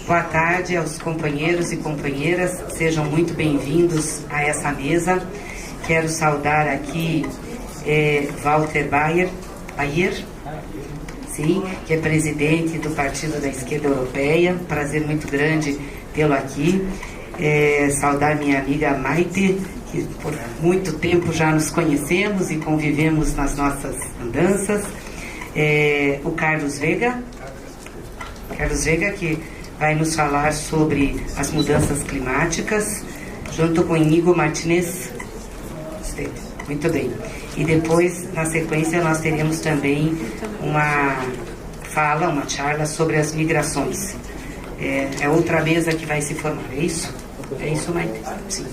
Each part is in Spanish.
Boa tarde aos companheiros e companheiras, sejam muito bem-vindos a essa mesa. Quero saudar aqui Walter Bayer, sim, que é presidente do Partido da Esquerda Europeia. Prazer muito grande tê-lo aqui. Saudar minha amiga Maite, que por muito tempo já nos conhecemos e convivemos nas nossas andanças. O Carlos Vega, que vai nos falar sobre as mudanças climáticas, junto com Inigo Martinez. Muito bem. E depois, na sequência, nós teremos também uma charla sobre as migrações. É outra mesa que vai se formar, é isso? É isso, Maite? Sim.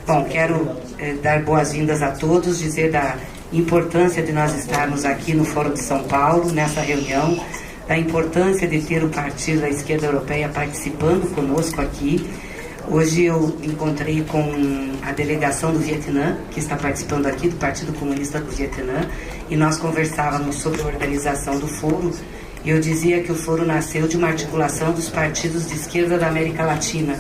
Bom, quero dar boas-vindas a todos, dizer da importância de nós estarmos aqui no Fórum de São Paulo, nessa reunião, da importância de ter o Partido da Esquerda Europeia participando conosco aqui. Hoje eu encontrei com a delegação do Vietnã, que está participando aqui, do Partido Comunista do Vietnã, e nós conversávamos sobre a organização do foro, e eu dizia que o foro nasceu de uma articulação dos partidos de esquerda da América Latina,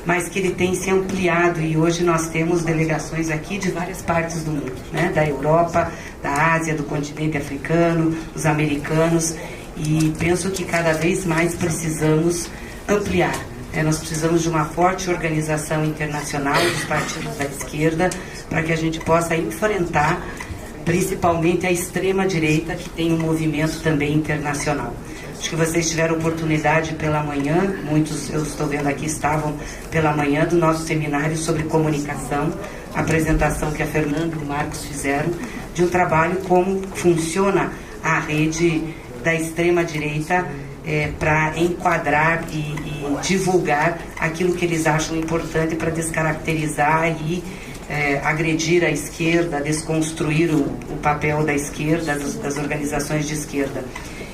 mas que ele tem se ampliado, e hoje nós temos delegações aqui de várias partes do mundo, né? Da Europa, da Ásia, do continente africano, dos americanos, e penso que cada vez mais precisamos ampliar. Nós precisamos de uma forte organização internacional dos partidos da esquerda para que a gente possa enfrentar principalmente a extrema-direita, que tem um movimento também internacional. Acho que vocês tiveram oportunidade pela manhã, muitos eu estou vendo aqui estavam pela manhã, do nosso seminário sobre comunicação, a apresentação que a Fernanda e o Marcos fizeram, de um trabalho como funciona a rede da extrema-direita para enquadrar e divulgar aquilo que eles acham importante para descaracterizar e agredir a esquerda, desconstruir o papel da esquerda, das organizações de esquerda.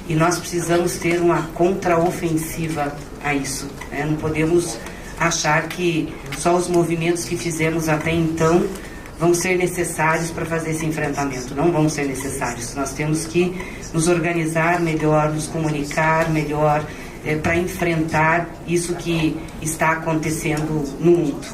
E nós precisamos ter uma contraofensiva a isso. Não podemos achar que só os movimentos que fizemos até então vão ser necessários para fazer esse enfrentamento. Não vão ser necessários. Nós temos que nos organizar melhor, nos comunicar melhor, para enfrentar isso que está acontecendo no mundo,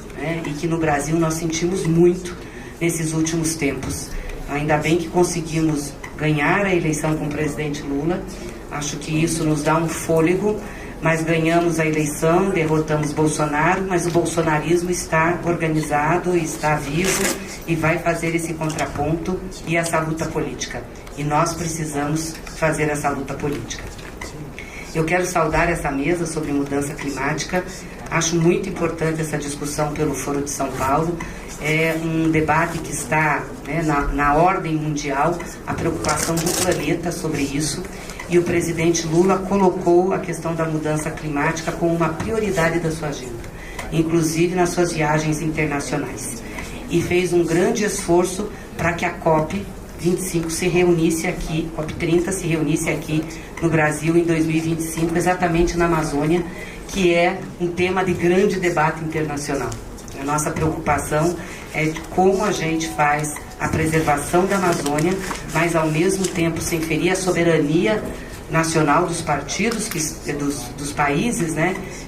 e que no Brasil nós sentimos muito nesses últimos tempos. Ainda bem que conseguimos ganhar a eleição com o presidente Lula. Acho que isso nos dá um fôlego, mas ganhamos a eleição, derrotamos Bolsonaro, mas o bolsonarismo está organizado, está vivo e vai fazer esse contraponto e essa luta política. E nós precisamos fazer essa luta política. Eu quero saudar essa mesa sobre mudança climática. Acho muito importante essa discussão pelo Foro de São Paulo. É um debate que está na ordem mundial, a preocupação do planeta sobre isso. E o presidente Lula colocou a questão da mudança climática como uma prioridade da sua agenda, inclusive nas suas viagens internacionais. E fez um grande esforço para que a COP25 se reunisse aqui, COP30 se reunisse aqui no Brasil em 2025, exatamente na Amazônia, que é um tema de grande debate internacional. A nossa preocupação é de como a gente faz a preservação da Amazônia, mas ao mesmo tempo sem ferir a soberania nacional dos partidos, dos países,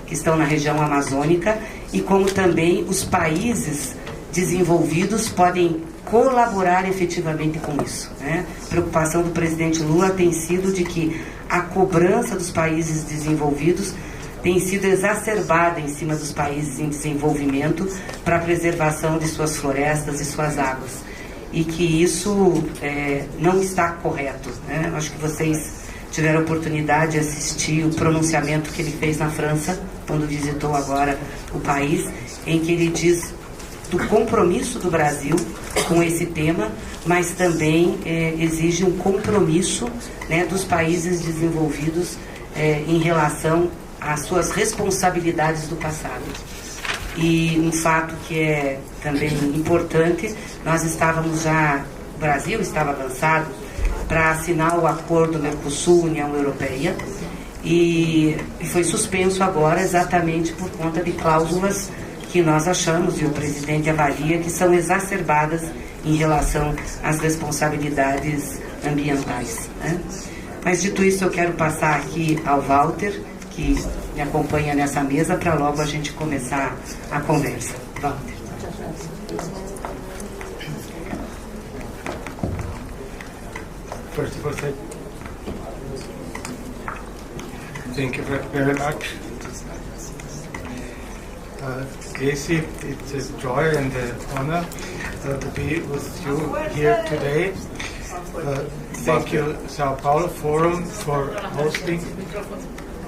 que estão na região amazônica, e como também os países desenvolvidos podem colaborar efetivamente com isso. A preocupação do presidente Lula tem sido de que a cobrança dos países desenvolvidos tem sido exacerbada em cima dos países em desenvolvimento para a preservação de suas florestas e suas águas. E que isso não está correto. Acho que vocês tiveram a oportunidade de assistir o pronunciamento que ele fez na França, quando visitou agora o país, em que ele diz do compromisso do Brasil com esse tema, mas também exige um compromisso dos países desenvolvidos em relação às suas responsabilidades do passado. E um fato que é também importante, nós estávamos já, o Brasil estava avançado para assinar o acordo Mercosul-União Europeia e foi suspenso agora exatamente por conta de cláusulas que nós achamos, e o presidente avalia, que são exacerbadas em relação às responsabilidades ambientais. Mas dito isso, eu quero passar aqui ao Walter, que me acompanha nessa mesa para logo a gente começar a conversa. Walter. First of all, thank you very much. Casey, it's a joy and an honor to be with you here today. Thank you, Sao Paulo Forum, for hosting.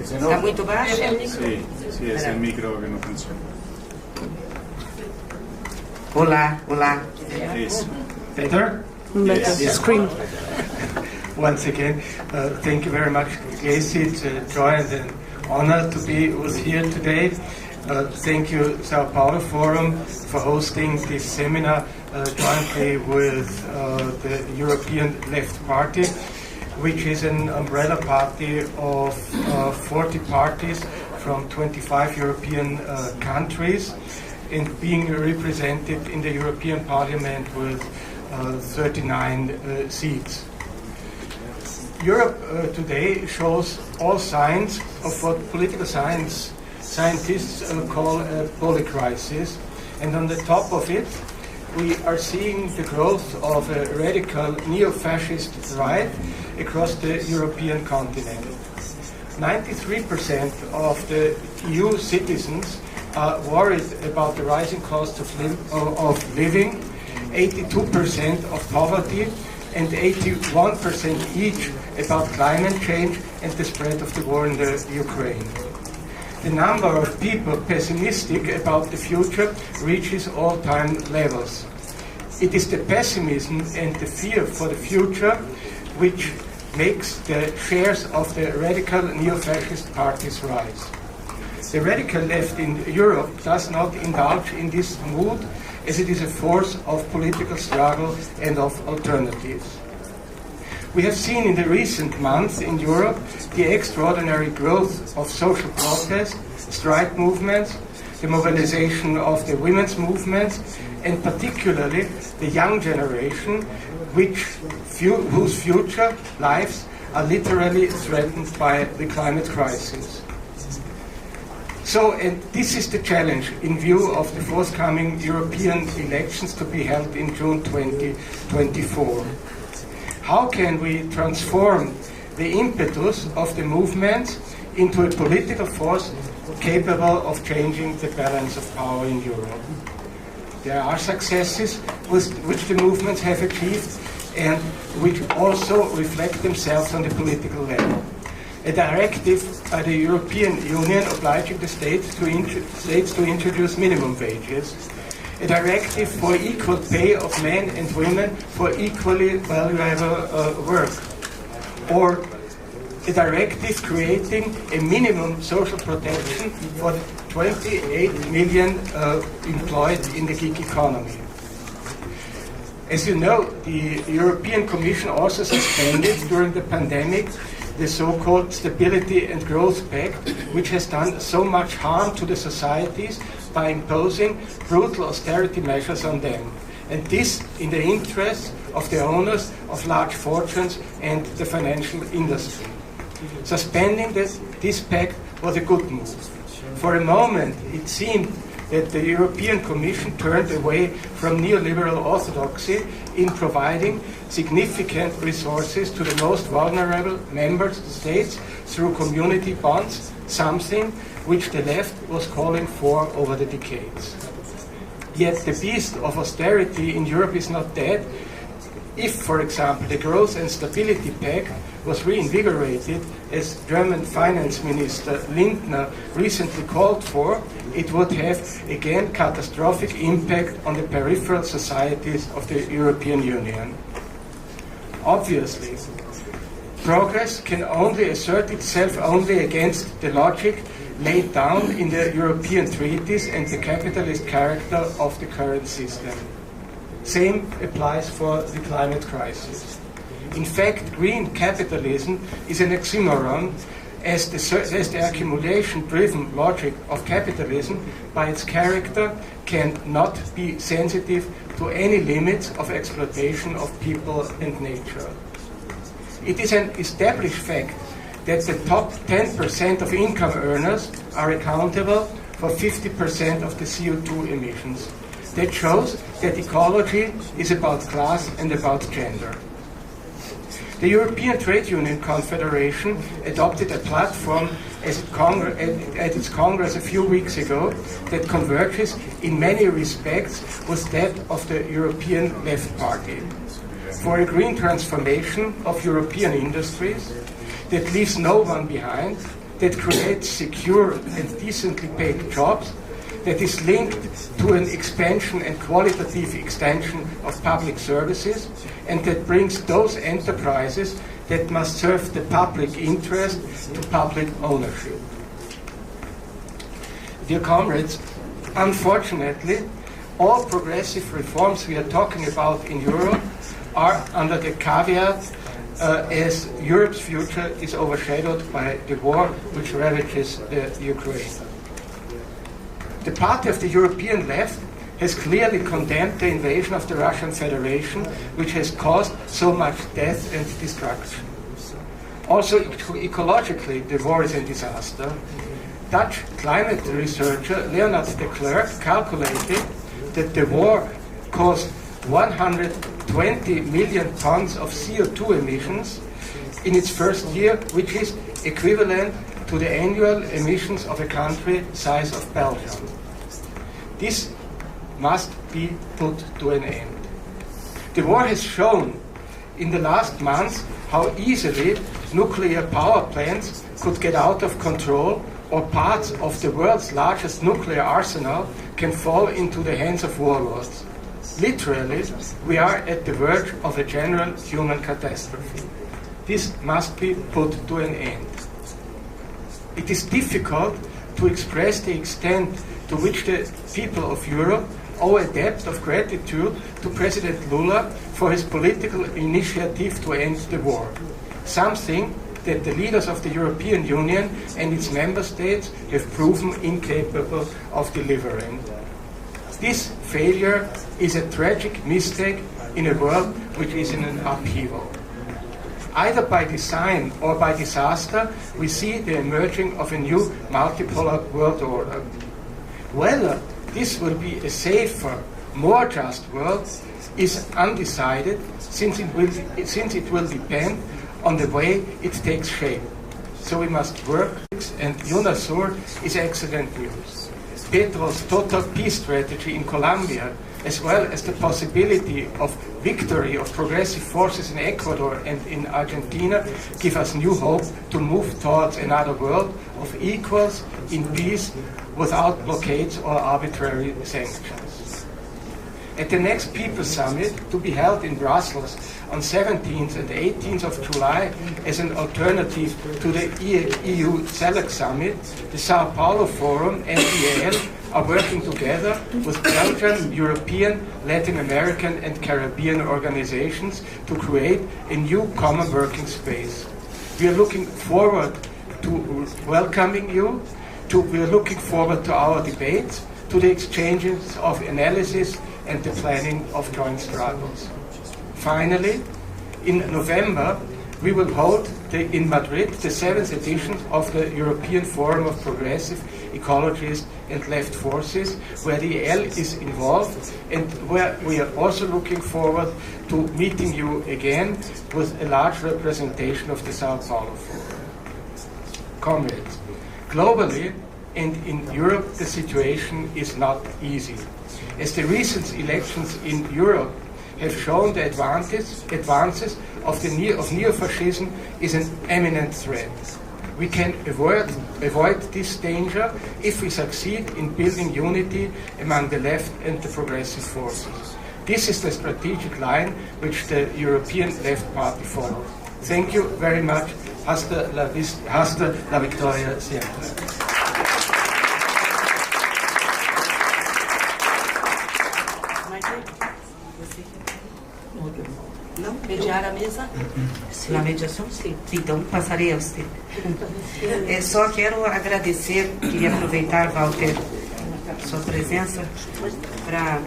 Está muito baixo? Sí, es el micro que no funciona. Olá. Isso. Better? Yes. Screen. Once again, thank you very much, Casey. It's a joy and an honor to be with here today. Thank you, Sao Paulo Forum, for hosting this seminar jointly with the European Left Party, which is an umbrella party of 40 parties from 25 European countries, and being represented in the European Parliament with 39 seats. Europe today shows all signs of what political scientists call a polycrisis, and on the top of it, we are seeing the growth of a radical neo-fascist right across the European continent. 93% of the EU citizens are worried about the rising cost of living, 82% of poverty, and 81% each about climate change and the spread of the war in the Ukraine. The number of people pessimistic about the future reaches all-time levels. It is the pessimism and the fear for the future which makes the shares of the radical neo-fascist parties rise. The radical left in Europe does not indulge in this mood, as it is a force of political struggle and of alternatives. We have seen in the recent months in Europe the extraordinary growth of social protests, strike movements, the mobilization of the women's movements, and particularly the young generation, whose future lives are literally threatened by the climate crisis. So, and this is the challenge in view of the forthcoming European elections to be held in June 2024. How can we transform the impetus of the movement into a political force capable of changing the balance of power in Europe? There are successes which the movements have achieved and which also reflect themselves on the political level. A directive by the European Union obliging the states to introduce minimum wages, a directive for equal pay of men and women for equally valuable work, or a directive creating a minimum social protection for the 28 million employed in the gig economy. As you know, the European Commission also suspended during the pandemic the so-called Stability and Growth Pact, which has done so much harm to the societies by imposing brutal austerity measures on them. And this in the interest of the owners of large fortunes and the financial industry. Suspending this pact was a good move. For a moment, it seemed that the European Commission turned away from neoliberal orthodoxy in providing significant resources to the most vulnerable member states through community bonds, something which the left was calling for over the decades. Yet the beast of austerity in Europe is not dead. If, for example, the Growth and Stability Pact was reinvigorated, as German Finance Minister Lindner recently called for, it would have again catastrophic impact on the peripheral societies of the European Union. Obviously, progress can only assert itself only against the logic laid down in the European treaties and the capitalist character of the current system. Same applies for the climate crisis. In fact, green capitalism is an oxymoron, as the accumulation-driven logic of capitalism, by its character, cannot be sensitive to any limits of exploitation of people and nature. It is an established fact that the top 10% of income earners are accountable for 50% of the CO2 emissions. That shows that ecology is about class and about gender. The European Trade Union Confederation adopted a platform at its Congress a few weeks ago that converges in many respects with that of the European Left Party. For a green transformation of European industries that leaves no one behind, that creates secure and decently paid jobs, that is linked to an expansion and qualitative extension of public services, and that brings those enterprises that must serve the public interest to public ownership. Dear comrades, unfortunately, all progressive reforms we are talking about in Europe are under the caveat as Europe's future is overshadowed by the war which ravages the Ukraine. The party of the European left has clearly condemned the invasion of the Russian Federation, which has caused so much death and destruction. Also, ecologically, the war is a disaster. Dutch climate researcher Leonard de Klerk calculated that the war caused 120 million tons of CO2 emissions in its first year, which is equivalent to the annual emissions of a country size of Belgium. This must be put to an end. The war has shown in the last months how easily nuclear power plants could get out of control, or parts of the world's largest nuclear arsenal can fall into the hands of warlords. Literally, we are at the verge of a general human catastrophe. This must be put to an end. It is difficult to express the extent to which the people of Europe owe a debt of gratitude to President Lula for his political initiative to end the war, something that the leaders of the European Union and its member states have proven incapable of delivering. This failure is a tragic mistake in a world which is in an upheaval. Either by design or by disaster, we see the emerging of a new multipolar world order. Whether this will be a safer, more just world is undecided, since it will depend on the way it takes shape. So we must work, and UNASUR is excellent news. Petro's total peace strategy in Colombia, as well as the possibility of victory of progressive forces in Ecuador and in Argentina, give us new hope to move towards another world of equals in peace without blockades or arbitrary sanctions. At the next People's Summit, to be held in Brussels on 17th and 18th of July as an alternative to the EU CELAC Summit, the Sao Paulo Forum and EAL are working together with Belgian, European, Latin American and Caribbean organizations to create a new common working space. We are looking forward to welcoming you. We are looking forward to our debates, to the exchanges of analysis and the planning of joint struggles. Finally, in November, we will hold in Madrid the 7th edition of the European Forum of Progressive Ecologists and Left Forces, where the EL is involved, and where we are also looking forward to meeting you again with a large representation of the Sao Paulo Forum. Comrades, globally and in Europe the situation is not easy. As the recent elections in Europe have shown, the advances of neo-fascism is an imminent threat. We can avoid this danger if we succeed in building unity among the left and the progressive forces. This is the strategic line which the European Left Party follows. Thank you very much. Hasta la victoria siempre. Não? Mediar a mesa? Na mediação, sim. Então, passarei a você. Só quero agradecer, queria aproveitar, Walter, sua presença, para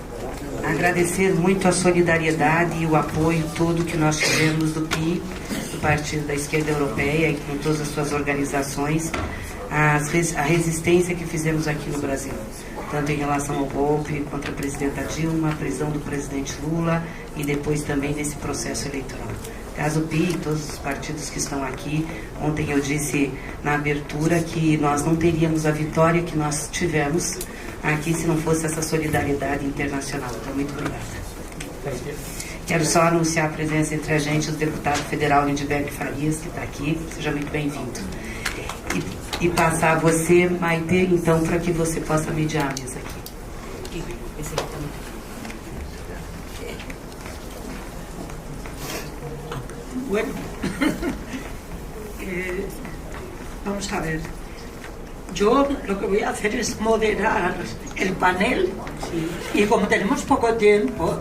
agradecer muito a solidariedade e o apoio todo que nós tivemos do PI, do Partido da Esquerda Europeia, e com todas as suas organizações, a resistência que fizemos aqui no Brasil, tanto em relação ao golpe contra a presidenta Dilma, a prisão do presidente Lula e depois também desse processo eleitoral. Caso PI, todos os partidos que estão aqui, ontem eu disse na abertura que nós não teríamos a vitória que nós tivemos aqui se não fosse essa solidariedade internacional. Então, muito obrigada. Quero só anunciar a presença entre a gente do deputado federal Lindbergh Farias, que está aqui. Seja muito bem-vindo. E passar a você, Maite, então, para que você possa mediar a mesa aqui. Esse aqui também. Bueno, vamos a ver. Yo lo que voy a hacer es moderar el panel y como tenemos poco tiempo,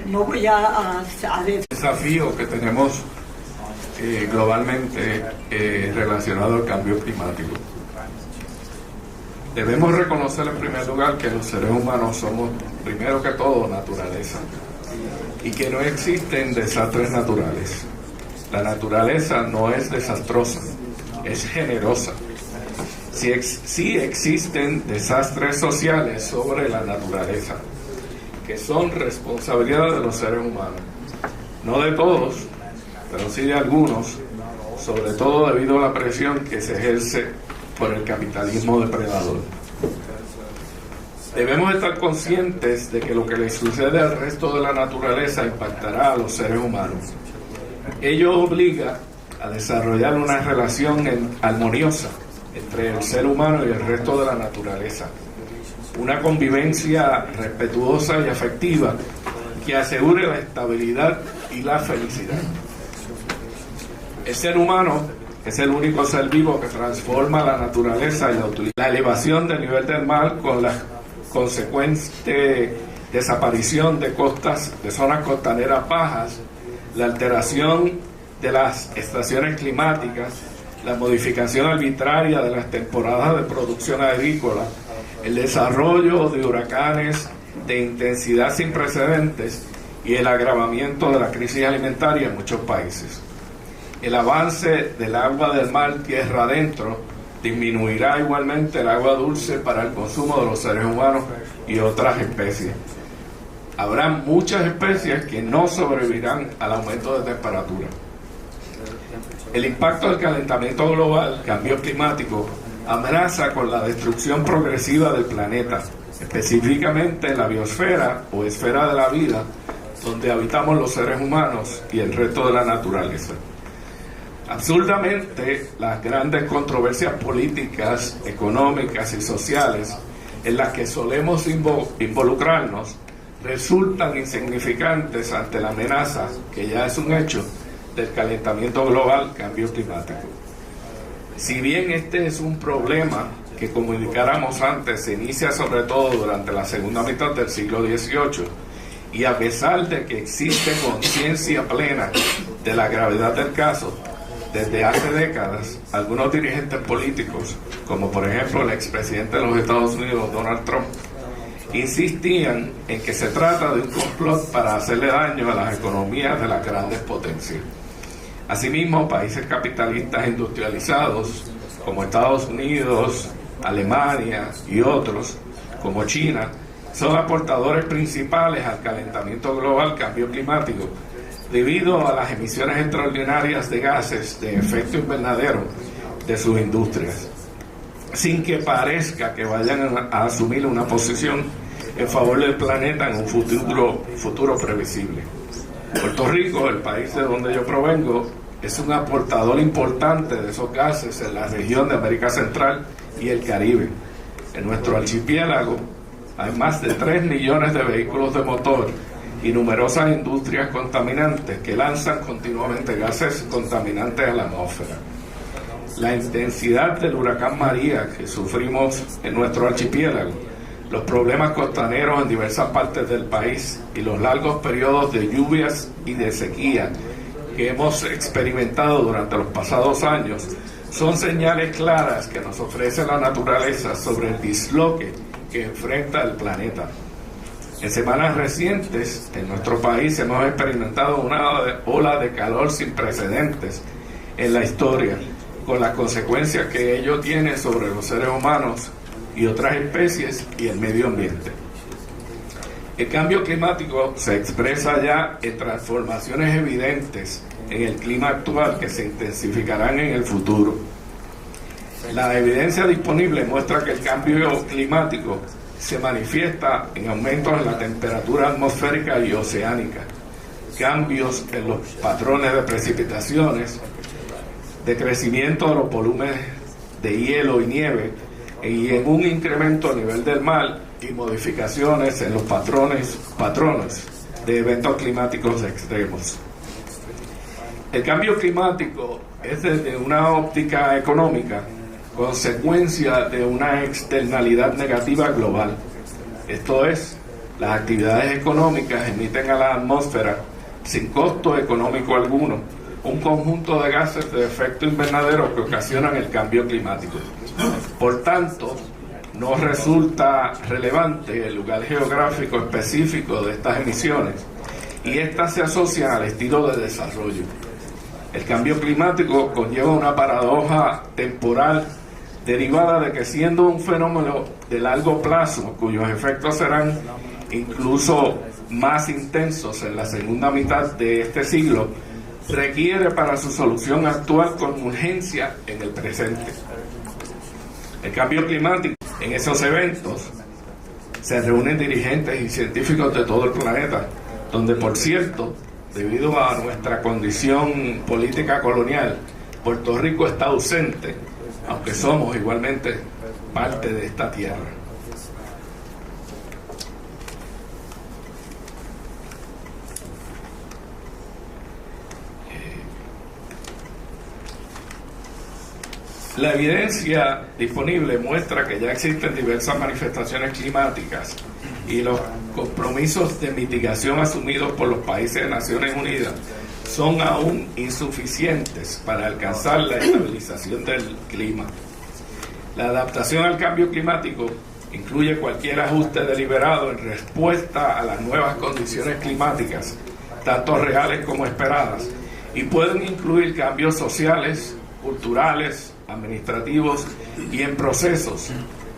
no voy a decir... El desafío que tenemos globalmente relacionado al cambio climático. Debemos reconocer en primer lugar que los seres humanos somos, primero que todo, naturaleza, y que no existen desastres naturales. La naturaleza no es desastrosa, es generosa. Sí existen desastres sociales sobre la naturaleza, que son responsabilidad de los seres humanos. No de todos, pero sí de algunos, sobre todo debido a la presión que se ejerce por el capitalismo depredador. Debemos estar conscientes de que lo que le sucede al resto de la naturaleza impactará a los seres humanos. Ello obliga a desarrollar una relación armoniosa entre el ser humano y el resto de la naturaleza. Una convivencia respetuosa y afectiva que asegure la estabilidad y la felicidad. El ser humano es el único ser vivo que transforma la naturaleza y la utiliza. La elevación del nivel del mar con la consecuente desaparición de costas, de zonas costaneras bajas, la alteración de las estaciones climáticas, la modificación arbitraria de las temporadas de producción agrícola, el desarrollo de huracanes de intensidad sin precedentes y el agravamiento de la crisis alimentaria en muchos países. El avance del agua del mar tierra adentro disminuirá igualmente el agua dulce para el consumo de los seres humanos y otras especies. Habrá muchas especies que no sobrevivirán al aumento de temperatura. El impacto del calentamiento global, cambio climático, amenaza con la destrucción progresiva del planeta, específicamente en la biosfera o esfera de la vida, donde habitamos los seres humanos y el resto de la naturaleza. Absurdamente, las grandes controversias políticas, económicas y sociales en las que solemos involucrarnos resultan insignificantes ante la amenaza, que ya es un hecho, del calentamiento global, cambio climático. Si bien este es un problema que, como indicáramos antes, se inicia sobre todo durante la segunda mitad del siglo XVIII, y a pesar de que existe conciencia plena de la gravedad del caso, desde hace décadas, algunos dirigentes políticos, como por ejemplo el expresidente de los Estados Unidos, Donald Trump, insistían en que se trata de un complot para hacerle daño a las economías de las grandes potencias. Asimismo, países capitalistas industrializados, como Estados Unidos, Alemania y otros, como China, son aportadores principales al calentamiento global, cambio climático, debido a las emisiones extraordinarias de gases de efecto invernadero de sus industrias, sin que parezca que vayan a asumir una posición en favor del planeta en un futuro previsible. Puerto Rico, el país de donde yo provengo, es un aportador importante de esos gases en la región de América Central y el Caribe. En nuestro archipiélago hay más de 3 millones de vehículos de motor y numerosas industrias contaminantes que lanzan continuamente gases contaminantes a la atmósfera. La intensidad del huracán María que sufrimos en nuestro archipiélago, los problemas costaneros en diversas partes del país y los largos periodos de lluvias y de sequía que hemos experimentado durante los pasados años son señales claras que nos ofrece la naturaleza sobre el disloque que enfrenta el planeta. En semanas recientes, en nuestro país hemos experimentado una ola de calor sin precedentes en la historia, con las consecuencias que ello tiene sobre los seres humanos y otras especies y el medio ambiente. El cambio climático se expresa ya en transformaciones evidentes en el clima actual que se intensificarán en el futuro. La evidencia disponible muestra que el cambio climático se manifiesta en aumentos en la temperatura atmosférica y oceánica, cambios en los patrones de precipitaciones, decrecimiento de los volúmenes de hielo y nieve y en un incremento a nivel del mar y modificaciones en los patrones de eventos climáticos extremos. El cambio climático es desde una óptica económica consecuencia de una externalidad negativa global. Esto es, las actividades económicas emiten a la atmósfera sin costo económico alguno un conjunto de gases de efecto invernadero que ocasionan el cambio climático. Por tanto, no resulta relevante el lugar geográfico específico de estas emisiones y estas se asocian al estilo de desarrollo. El cambio climático conlleva una paradoja temporal derivada de que, siendo un fenómeno de largo plazo cuyos efectos serán incluso más intensos en la segunda mitad de este siglo, requiere para su solución actuar con urgencia en el presente. El cambio climático, en esos eventos se reúnen dirigentes y científicos de todo el planeta, donde, por cierto, debido a nuestra condición política colonial, Puerto Rico está ausente, aunque somos igualmente parte de esta tierra. La evidencia disponible muestra que ya existen diversas manifestaciones climáticas y los compromisos de mitigación asumidos por los países de Naciones Unidas son aún insuficientes para alcanzar la estabilización del clima. La adaptación al cambio climático incluye cualquier ajuste deliberado en respuesta a las nuevas condiciones climáticas, tanto reales como esperadas, y pueden incluir cambios sociales, culturales, administrativos y en procesos,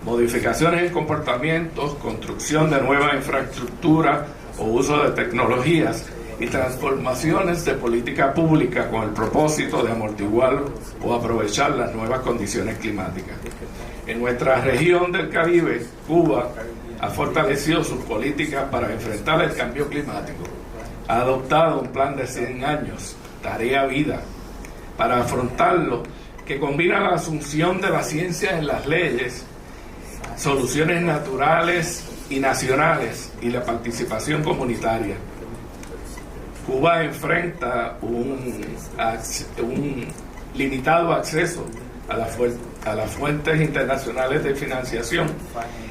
modificaciones en comportamientos, construcción de nueva infraestructura o uso de tecnologías y transformaciones de política pública con el propósito de amortiguar o aprovechar las nuevas condiciones climáticas. En nuestra región del Caribe, Cuba ha fortalecido sus políticas para enfrentar el cambio climático. Ha adoptado un plan de 100 años, Tarea Vida, para afrontarlo, que combina la asunción de la ciencia en las leyes, soluciones naturales y nacionales y la participación comunitaria. Cuba enfrenta un limitado acceso a las fuentes internacionales de financiación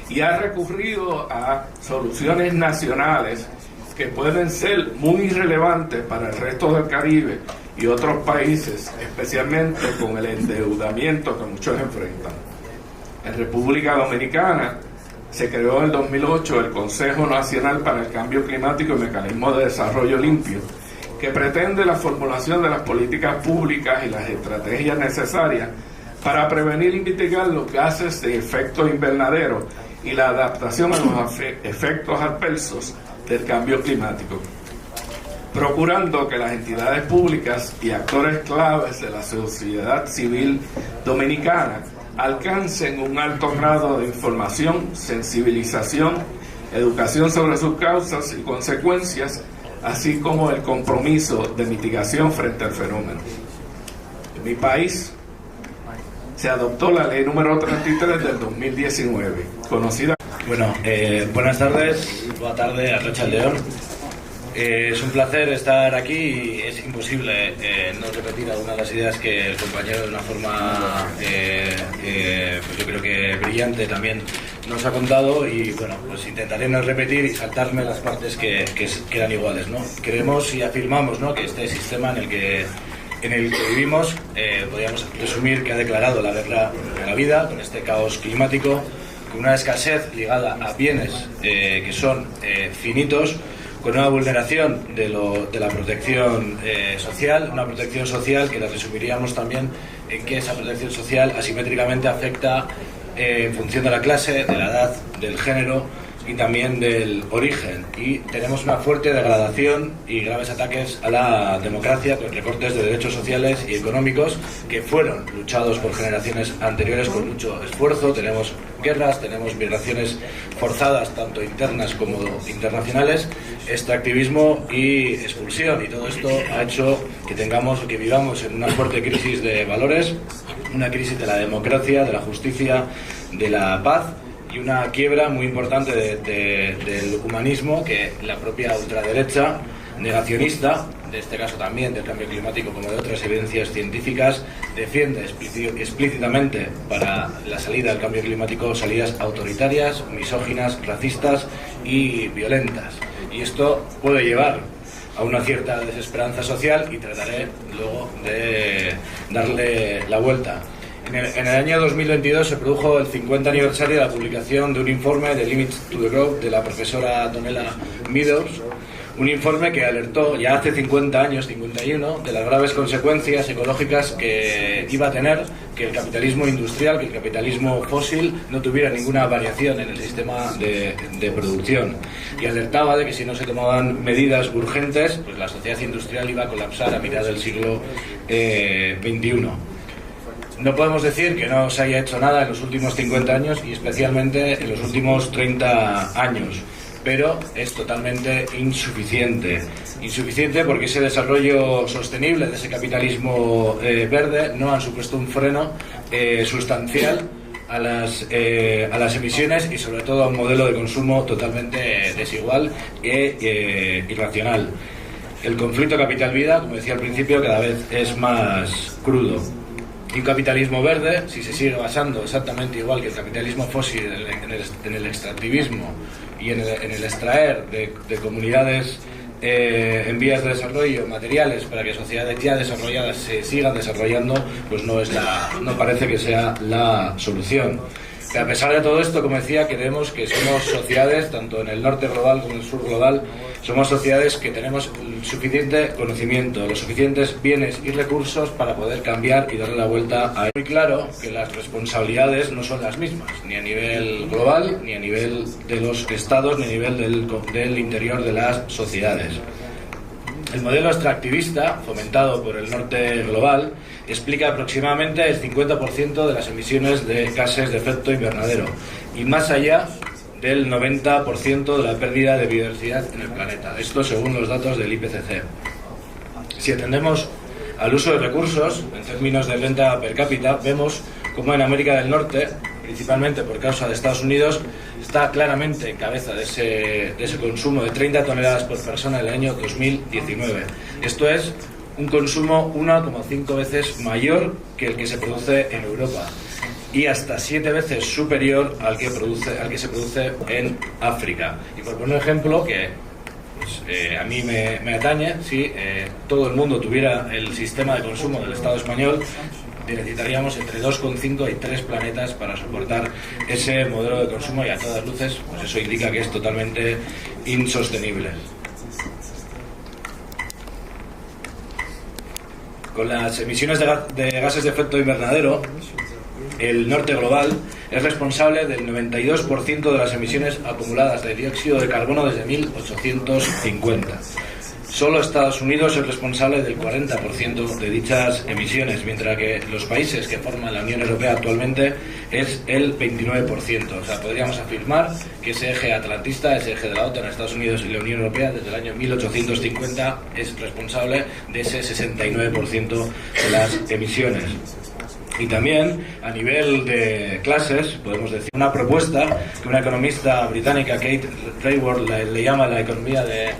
y ha recurrido a soluciones nacionales que pueden ser muy relevantes para el resto del Caribe y otros países, especialmente con el endeudamiento que muchos enfrentan. En República Dominicana se creó en el 2008 el Consejo Nacional para el Cambio Climático y Mecanismo de Desarrollo Limpio, que pretende la formulación de las políticas públicas y las estrategias necesarias para prevenir y mitigar los gases de efecto invernadero y la adaptación a los efectos adversos del cambio climático, procurando que las entidades públicas y actores claves de la sociedad civil dominicana alcancen un alto grado de información, sensibilización, educación sobre sus causas y consecuencias, así como el compromiso de mitigación frente al fenómeno. En mi país se adoptó la ley número 33 del 2019, conocida... Bueno, buenas tardes, buena tarde a Rocha León. Es un placer estar aquí y es imposible no repetir algunas de las ideas que el compañero, de una forma pues yo creo que brillante, también nos ha contado, y bueno, pues intentaré no repetir y saltarme las partes que eran iguales, ¿no? Creemos y afirmamos, ¿no?, que este sistema en el que vivimos, podríamos resumir que ha declarado la guerra a la vida con este caos climático, con una escasez ligada a bienes que son finitos, con una vulneración de la protección social, una protección social que la resumiríamos también en que esa protección social asimétricamente afecta en función de la clase, de la edad, del género y también del origen. Y tenemos una fuerte degradación y graves ataques a la democracia con recortes de derechos sociales y económicos que fueron luchados por generaciones anteriores con mucho esfuerzo. Tenemos guerras, tenemos migraciones forzadas, tanto internas como internacionales, extractivismo y expulsión. Y todo esto ha hecho que que vivamos en una fuerte crisis de valores, una crisis de la democracia, de la justicia, de la paz, y una quiebra muy importante del humanismo que la propia ultraderecha negacionista, de este caso también del cambio climático como de otras evidencias científicas, defiende explícitamente para la salida del cambio climático salidas autoritarias, misóginas, racistas y violentas. Y esto puede llevar a una cierta desesperanza social y trataré luego de darle la vuelta. En el año 2022 se produjo el 50 aniversario de la publicación de un informe de Limits to the Growth de la profesora Donella Meadows, un informe que alertó ya hace 50 años, 51, de las graves consecuencias ecológicas que iba a tener que el capitalismo industrial, que el capitalismo fósil no tuviera ninguna variación en el sistema de producción, y alertaba de que si no se tomaban medidas urgentes, pues la sociedad industrial iba a colapsar a mitad del siglo XXI. No podemos decir que no se haya hecho nada en los últimos 50 años y especialmente en los últimos 30 años, pero es totalmente insuficiente. Insuficiente porque ese desarrollo sostenible de ese capitalismo verde no ha supuesto un freno sustancial a las emisiones y sobre todo a un modelo de consumo totalmente desigual e irracional. El conflicto capital-vida, como decía al principio, cada vez es más crudo. Y un capitalismo verde, si se sigue basando exactamente igual que el capitalismo fósil en el extractivismo y en el extraer de comunidades en vías de desarrollo materiales para que sociedades ya desarrolladas se sigan desarrollando, pues no parece que sea la solución. Y a pesar de todo esto, como decía, creemos que somos sociedades, tanto en el norte global como en el sur global, somos sociedades que tenemos el suficiente conocimiento, los suficientes bienes y recursos para poder cambiar y darle la vuelta a... Muy claro que las responsabilidades no son las mismas, ni a nivel global, ni a nivel de los estados, ni a nivel del interior de las sociedades. El modelo extractivista, fomentado por el norte global, explica aproximadamente el 50% de las emisiones de gases de efecto invernadero y más allá del 90% de la pérdida de biodiversidad en el planeta. Esto según los datos del IPCC. Si atendemos al uso de recursos, en términos de renta per cápita, vemos cómo en América del Norte, principalmente por causa de Estados Unidos, está claramente en cabeza de ese consumo de 30 toneladas por persona en el año 2019. Esto es un consumo 1,5 veces mayor que el que se produce en Europa y hasta 7 veces superior al que se produce en África. Y por poner un ejemplo que a mí me atañe, si todo el mundo tuviera el sistema de consumo del Estado español, necesitaríamos entre 2,5 y 3 planetas para soportar ese modelo de consumo y a todas luces, pues eso indica que es totalmente insostenible. Con las emisiones de gases de efecto invernadero, el norte global es responsable del 92% de las emisiones acumuladas de dióxido de carbono desde 1850. Solo Estados Unidos es responsable del 40% de dichas emisiones, mientras que los países que forman la Unión Europea actualmente es el 29%. O sea, podríamos afirmar que ese eje atlantista, ese eje de la OTAN, Estados Unidos y la Unión Europea, desde el año 1850 es responsable de ese 69% de las emisiones. Y también, a nivel de clases, podemos decir una propuesta que una economista británica, Kate Raworth, le llama la economía de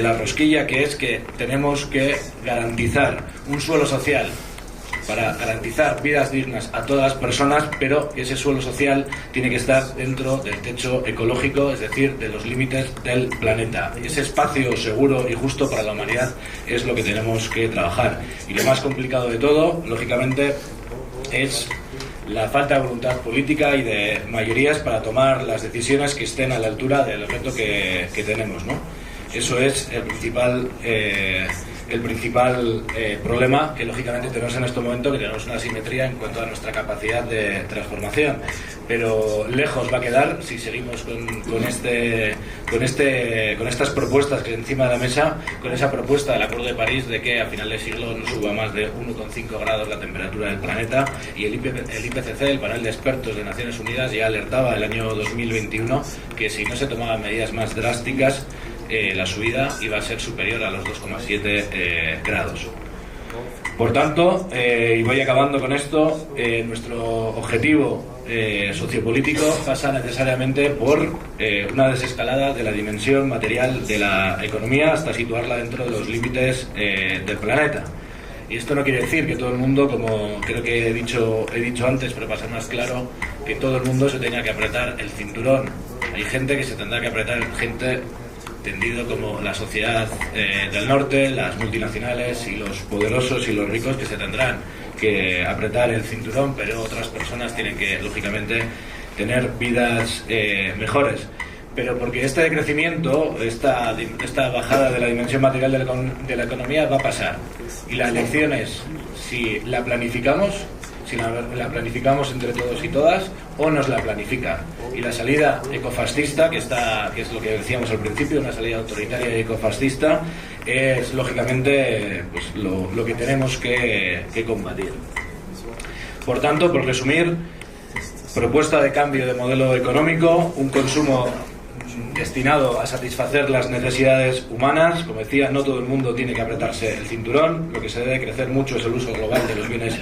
la rosquilla, que es que tenemos que garantizar un suelo social para garantizar vidas dignas a todas las personas, pero que ese suelo social tiene que estar dentro del techo ecológico, es decir, de los límites del planeta. Ese espacio seguro y justo para la humanidad es lo que tenemos que trabajar. Y lo más complicado de todo, lógicamente, es la falta de voluntad política y de mayorías para tomar las decisiones que estén a la altura del reto que tenemos, ¿no? Eso es el principal problema que lógicamente tenemos en este momento, que tenemos una asimetría en cuanto a nuestra capacidad de transformación, pero lejos va a quedar si seguimos con estas propuestas que encima de la mesa, con esa propuesta del Acuerdo de París de que a final de siglo no suba más de 1,5 grados la temperatura del planeta, y el IPCC, el panel de expertos de Naciones Unidas, ya alertaba el año 2021 que si no se tomaban medidas más drásticas, la subida iba a ser superior a los 2,7 grados. Por tanto, y voy acabando con esto, nuestro objetivo sociopolítico pasa necesariamente por una desescalada de la dimensión material de la economía hasta situarla dentro de los límites del planeta. Y esto no quiere decir que todo el mundo, como creo que he dicho antes, pero para ser más claro, que todo el mundo se tenga que apretar el cinturón. Hay gente que se tendrá que apretar, gente entendido como la sociedad del norte, las multinacionales y los poderosos y los ricos, que se tendrán que apretar el cinturón, pero otras personas tienen que, lógicamente, tener vidas mejores. Pero porque este decrecimiento, esta bajada de la dimensión material de la economía va a pasar. Y la elección es si la planificamos entre todos y todas, o nos la planifican. Y la salida ecofascista, que es lo que decíamos al principio, una salida autoritaria y ecofascista, es lógicamente pues, lo que tenemos que combatir. Por tanto, por resumir, propuesta de cambio de modelo económico, un consumo destinado a satisfacer las necesidades humanas. Como decía, no todo el mundo tiene que apretarse el cinturón, lo que se debe crecer mucho es el uso global de los bienes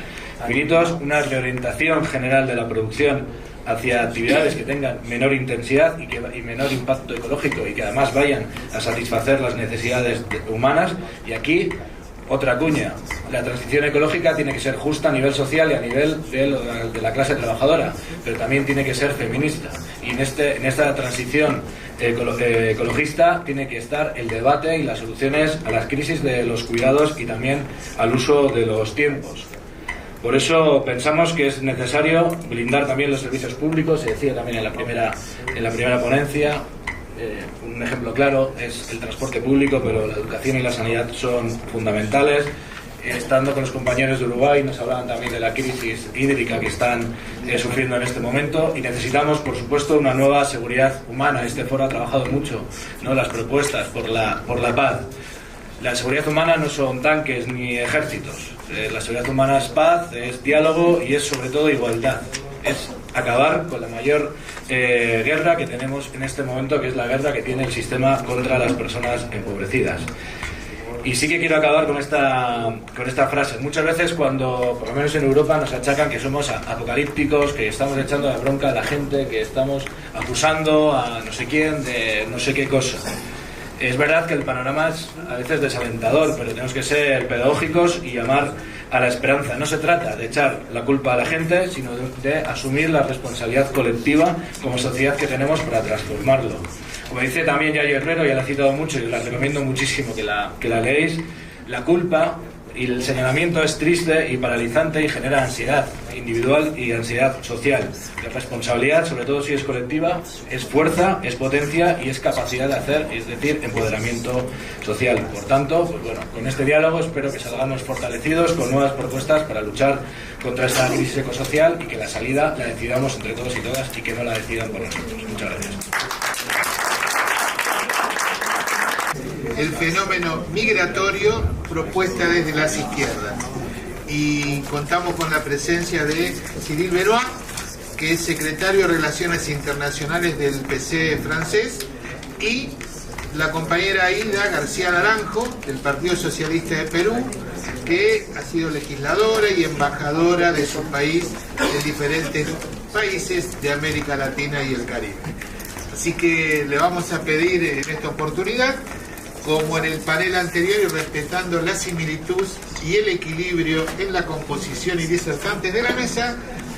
finitos, una reorientación general de la producción hacia actividades que tengan menor intensidad y menor impacto ecológico, y que además vayan a satisfacer las necesidades humanas. Y aquí, otra cuña, la transición ecológica tiene que ser justa a nivel social y a nivel de la clase trabajadora, pero también tiene que ser feminista. Y en esta transición ecologista tiene que estar el debate y las soluciones a las crisis de los cuidados y también al uso de los tiempos. Por eso pensamos que es necesario blindar también los servicios públicos. Se decía también en la primera ponencia, un ejemplo claro es el transporte público, pero la educación y la sanidad son fundamentales. Estando con los compañeros de Uruguay, nos hablaban también de la crisis hídrica que están sufriendo en este momento, y necesitamos, por supuesto, una nueva seguridad humana. Este foro ha trabajado mucho, ¿no?, las propuestas por la paz. La seguridad humana no son tanques ni ejércitos. La seguridad humana es paz, es diálogo y es sobre todo igualdad. Es acabar con la mayor guerra que tenemos en este momento, que es la guerra que tiene el sistema contra las personas empobrecidas. Y sí que quiero acabar con esta frase. Muchas veces cuando, por lo menos en Europa, nos achacan que somos apocalípticos, que estamos echando la bronca a la gente, que estamos acusando a no sé quién de no sé qué cosa. Es verdad que el panorama es a veces desalentador, pero tenemos que ser pedagógicos y llamar a la esperanza. No se trata de echar la culpa a la gente, sino de asumir la responsabilidad colectiva como sociedad que tenemos para transformarlo. Como dice también Yayo Herrero, ya la he citado mucho y la recomiendo muchísimo que la leéis, la culpa y el señalamiento es triste y paralizante y genera ansiedad individual y ansiedad social. La responsabilidad, sobre todo si es colectiva, es fuerza, es potencia y es capacidad de hacer, es decir, empoderamiento social. Por tanto, pues bueno, con este diálogo espero que salgamos fortalecidos con nuevas propuestas para luchar contra esta crisis ecosocial, y que la salida la decidamos entre todos y todas y que no la decidan por nosotros. Muchas gracias. El fenómeno migratorio, propuesta desde las izquierdas. Y contamos con la presencia de Cyril Benoit, que es secretario de Relaciones Internacionales del PC francés, y la compañera Aida García Naranjo, del Partido Socialista de Perú, que ha sido legisladora y embajadora de su país en diferentes países de América Latina y el Caribe. Así que le vamos a pedir en esta oportunidad, como en el panel anterior y respetando la similitud y el equilibrio en la composición y disertantes de la mesa,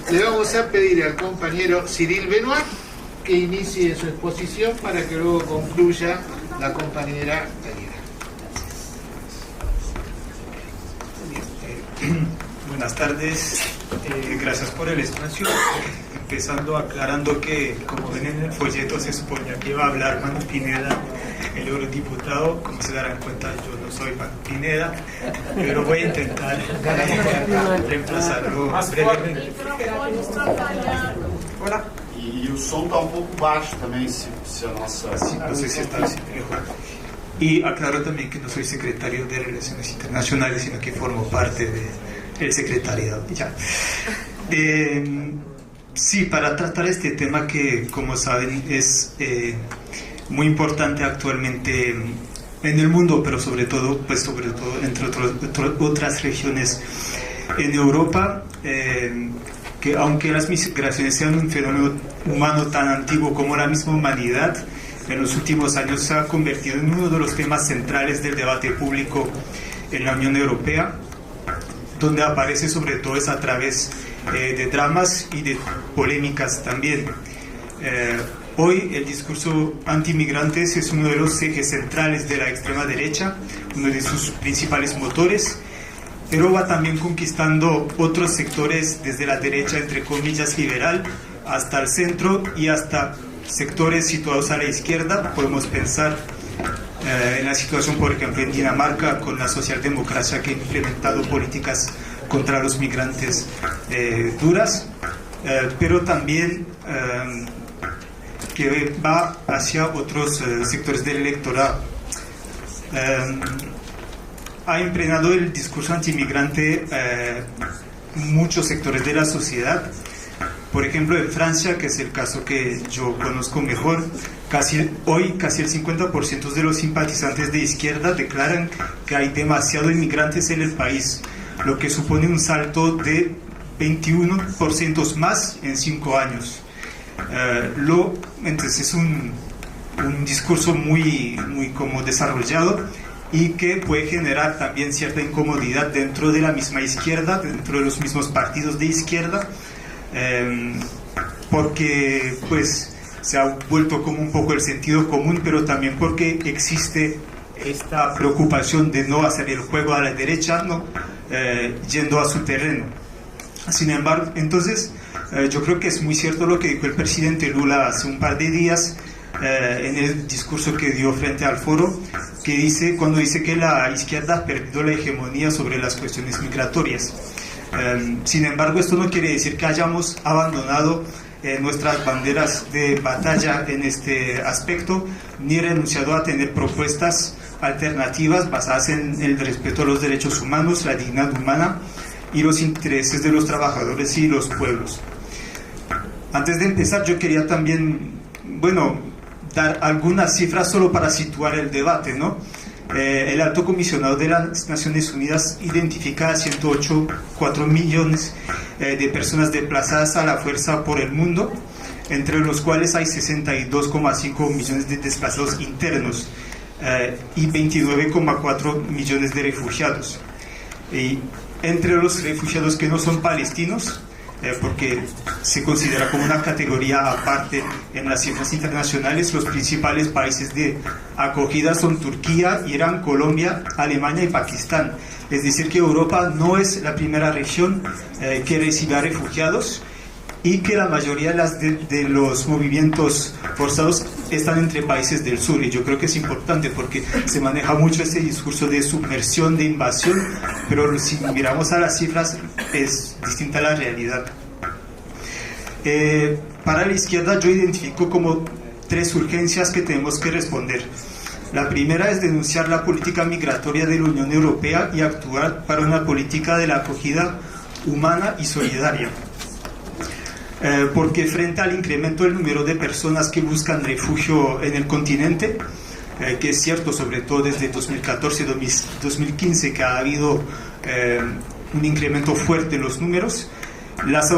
le vamos a pedir al compañero Cyril Benoit que inicie su exposición para que luego concluya la compañera Aida. Buenas tardes, gracias por el espacio. empezando aclarando que, como ven en el folleto, se suponía que iba a hablar Manu Pineda, el eurodiputado. Como se darán cuenta, yo no soy Manu Pineda, pero voy a intentar reemplazarlo brevemente. Hola. E o som está um pouco baixo também, se a nossa... No sé si está así mejor. Y aclaro también que no soy secretario de Relaciones Internacionales, sino que formo parte del secretariado. Ya. Sí, para tratar este tema que, como saben, es muy importante actualmente en el mundo, pero sobre todo entre otras regiones en Europa, que aunque las migraciones sean un fenómeno humano tan antiguo como la misma humanidad, en los últimos años se ha convertido en uno de los temas centrales del debate público en la Unión Europea, donde aparece sobre todo es a través de dramas y de polémicas también. Hoy el discurso antimigrantes es uno de los ejes centrales de la extrema derecha, uno de sus principales motores, pero va también conquistando otros sectores desde la derecha, entre comillas, liberal, hasta el centro y hasta sectores situados a la izquierda. Podemos pensar en la situación, por ejemplo, en Dinamarca, con la socialdemocracia que ha implementado políticas contra los migrantes duras, pero también que va hacia otros sectores del electorado. Ha impregnado el discurso antimigrante muchos sectores de la sociedad. Por ejemplo, en Francia, que es el caso que yo conozco mejor, hoy casi el 50% de los simpatizantes de izquierda declaran que hay demasiados inmigrantes en el país, lo que supone un salto de 21% más en 5 años. Entonces es un discurso muy como desarrollado y que puede generar también cierta incomodidad dentro de la misma izquierda, dentro de los mismos partidos de izquierda, porque pues se ha vuelto como un poco el sentido común, pero también porque existe esta preocupación de no hacer el juego a la derecha, ¿no? Yendo a su terreno. Sin embargo, entonces yo creo que es muy cierto lo que dijo el presidente Lula hace un par de días en el discurso que dio frente al foro, que cuando dice que la izquierda ha perdido la hegemonía sobre las cuestiones migratorias. Sin embargo, esto no quiere decir que hayamos abandonado nuestras banderas de batalla en este aspecto, ni renunciado a tener propuestas alternativas basadas en el respeto a los derechos humanos, la dignidad humana y los intereses de los trabajadores y los pueblos. Antes de empezar, yo quería también, dar algunas cifras solo para situar el debate, ¿no? El Alto Comisionado de las Naciones Unidas identifica a 108,4 millones de personas desplazadas a la fuerza por el mundo, entre los cuales hay 62,5 millones de desplazados internos y 29,4 millones de refugiados. Y entre los refugiados que no son palestinos, porque se considera como una categoría aparte en las cifras internacionales, los principales países de acogida son Turquía, Irán, Colombia, Alemania y Pakistán. Es decir, que Europa no es la primera región que recibe a refugiados, y que la mayoría de los movimientos forzados están entre países del sur. Y yo creo que es importante porque se maneja mucho ese discurso de submersión, de invasión, pero si miramos a las cifras es distinta la realidad. Para la izquierda yo identifico como 3 urgencias que tenemos que responder. La primera es denunciar la política migratoria de la Unión Europea y actuar para una política de la acogida humana y solidaria. Porque frente al incremento del número de personas que buscan refugio en el continente, que es cierto sobre todo desde 2014-2015 que ha habido un incremento fuerte en los números, las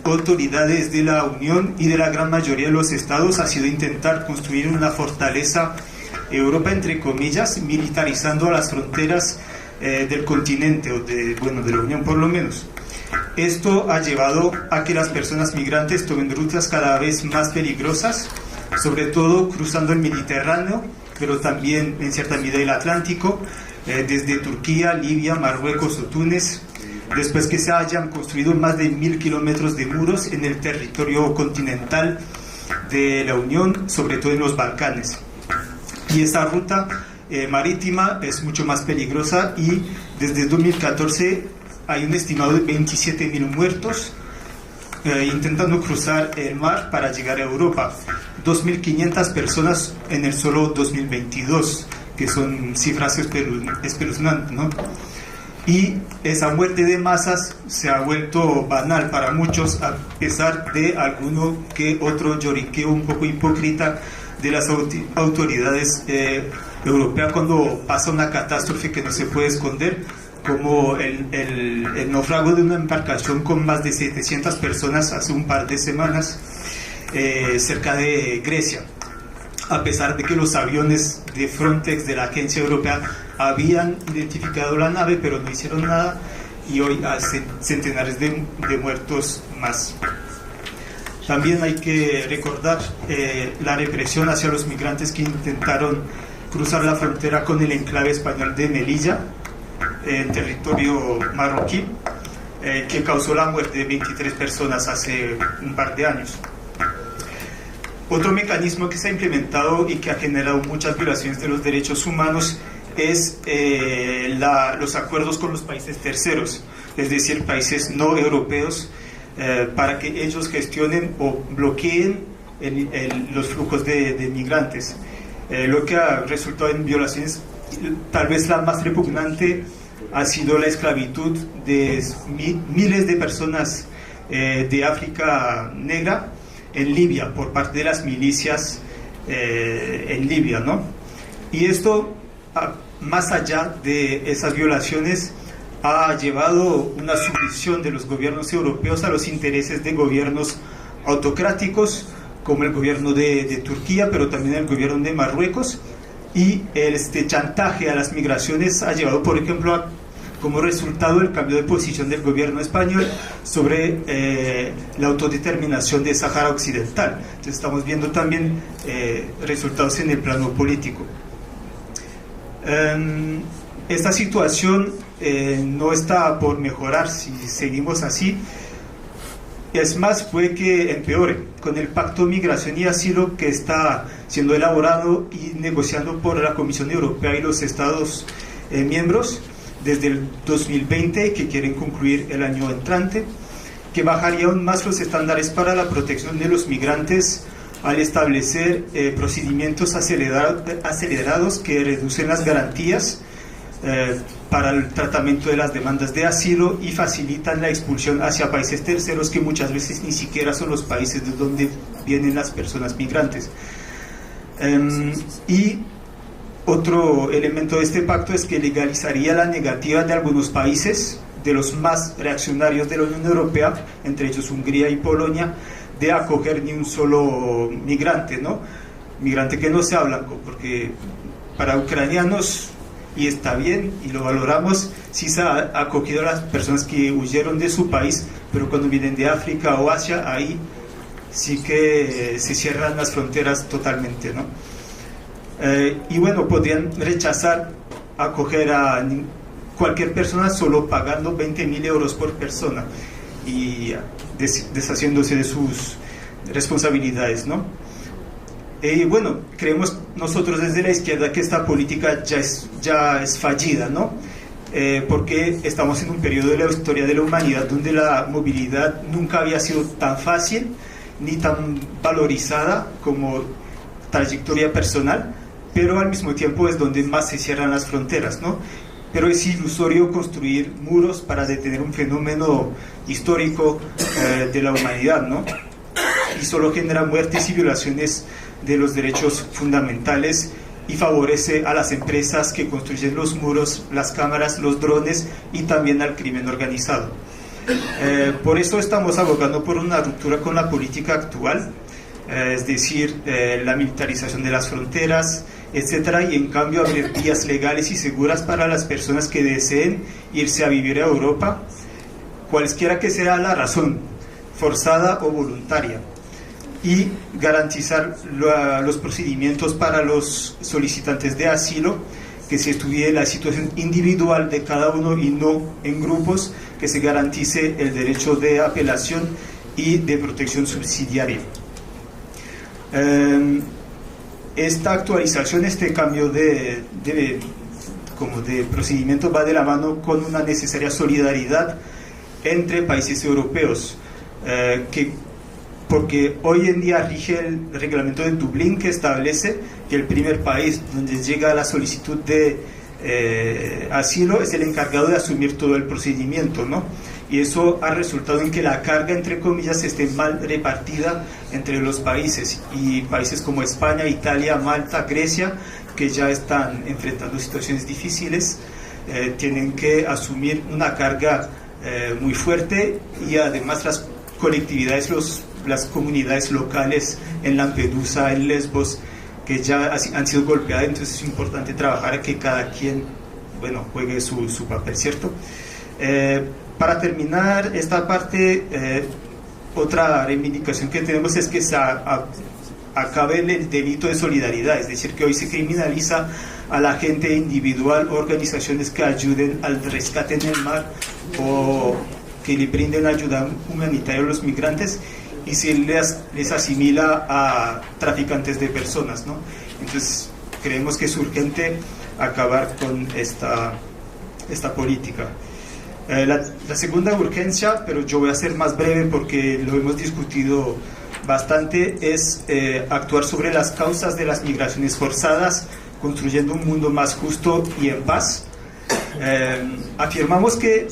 autoridades de la Unión y de la gran mayoría de los estados ha sido intentar construir una fortaleza Europa, entre comillas, militarizando las fronteras del continente, o de la Unión por lo menos. Esto ha llevado a que las personas migrantes tomen rutas cada vez más peligrosas, sobre todo cruzando el Mediterráneo, pero también en cierta medida el Atlántico, desde Turquía, Libia, Marruecos o Túnez, después que se hayan construido más de 1000 kilómetros de muros en el territorio continental de la Unión, sobre todo en los Balcanes. Y esta ruta marítima es mucho más peligrosa y desde 2014 hay un estimado de 27.000 muertos intentando cruzar el mar para llegar a Europa. 2.500 personas en el solo 2022, que son cifras espeluznantes, ¿no? Y esa muerte de masas se ha vuelto banal para muchos, a pesar de alguno que otro lloriqueo un poco hipócrita de las autoridades europeas cuando pasa una catástrofe que no se puede esconder, como el naufrago de una embarcación con más de 700 personas hace un par de semanas cerca de Grecia, a pesar de que los aviones de Frontex, de la agencia europea, habían identificado la nave, pero no hicieron nada, y hoy hay centenares de muertos más. También hay que recordar la represión hacia los migrantes que intentaron cruzar la frontera con el enclave español de Melilla, en territorio marroquí, que causó la muerte de 23 personas hace un par de años. Otro mecanismo que se ha implementado y que ha generado muchas violaciones de los derechos humanos es los acuerdos con los países terceros, es decir, países no europeos, para que ellos gestionen o bloqueen los flujos de migrantes. Lo que ha resultado en violaciones, tal vez la más repugnante, ha sido la esclavitud de miles de personas de África negra en Libia por parte de las milicias en Libia, ¿no? Y esto, más allá de esas violaciones, ha llevado una sumisión de los gobiernos europeos a los intereses de gobiernos autocráticos, como el gobierno de Turquía, pero también el gobierno de Marruecos, y este chantaje a las migraciones ha llevado, por ejemplo, como resultado el cambio de posición del gobierno español sobre la autodeterminación de Sáhara Occidental. Entonces estamos viendo también resultados en el plano político. Esta situación no está por mejorar si seguimos así. Es más, puede que empeore con el Pacto de Migración y Asilo que está siendo elaborado y negociando por la Comisión Europea y los Estados miembros desde el 2020, que quieren concluir el año entrante, que bajaría aún más los estándares para la protección de los migrantes al establecer procedimientos acelerados que reducen las garantías para el tratamiento de las demandas de asilo y facilitan la expulsión hacia países terceros que muchas veces ni siquiera son los países de donde vienen las personas migrantes. Y otro elemento de este pacto es que legalizaría la negativa de algunos países, de los más reaccionarios de la Unión Europea, entre ellos Hungría y Polonia, de acoger ni un solo migrante, ¿no? Migrante que no sea blanco, porque para ucranianos, y está bien, y lo valoramos, sí se ha acogido a las personas que huyeron de su país, pero cuando vienen de África o Asia, ahí sí que se cierran las fronteras totalmente, ¿no? Y bueno, podrían rechazar acoger a cualquier persona solo pagando 20.000 euros por persona y deshaciéndose de sus responsabilidades, ¿no? Y bueno, creemos nosotros desde la izquierda que esta política ya es fallida, ¿no? Porque estamos en un periodo de la historia de la humanidad donde la movilidad nunca había sido tan fácil ni tan valorizada como trayectoria personal, pero al mismo tiempo es donde más se cierran las fronteras, ¿no? Pero es ilusorio construir muros para detener un fenómeno histórico de la humanidad, ¿no? Y solo genera muertes y violaciones de los derechos fundamentales y favorece a las empresas que construyen los muros, las cámaras, los drones y también al crimen organizado. Por eso estamos abogando por una ruptura con la política actual, es decir, la militarización de las fronteras, etcétera, y en cambio abrir vías legales y seguras para las personas que deseen irse a vivir a Europa, cualquiera que sea la razón, forzada o voluntaria, y garantizar los procedimientos para los solicitantes de asilo, que se estudie la situación individual de cada uno y no en grupos, que se garantice el derecho de apelación y de protección subsidiaria. Esta actualización, este cambio de procedimiento va de la mano con una necesaria solidaridad entre países europeos, porque hoy en día rige el reglamento de Dublín, que establece que el primer país donde llega la solicitud de asilo es el encargado de asumir todo el procedimiento, ¿no? Y eso ha resultado en que la carga, entre comillas, esté mal repartida entre los países, y países como España, Italia, Malta, Grecia, que ya están enfrentando situaciones difíciles, tienen que asumir una carga muy fuerte, y además las colectividades, las comunidades locales en Lampedusa, en Lesbos, que ya han sido golpeadas. Entonces es importante trabajar a que cada quien, bueno, juegue su papel, ¿cierto? Para terminar esta parte, otra reivindicación que tenemos es que se acabe el delito de solidaridad, es decir, que hoy se criminaliza a la gente individual, organizaciones que ayuden al rescate en el mar o que le brinden ayuda humanitaria a los migrantes, y se les asimila a traficantes de personas, ¿no? Entonces creemos que es urgente acabar con esta política. La segunda urgencia, pero yo voy a ser más breve porque lo hemos discutido bastante, es actuar sobre las causas de las migraciones forzadas, construyendo un mundo más justo y en paz. Afirmamos que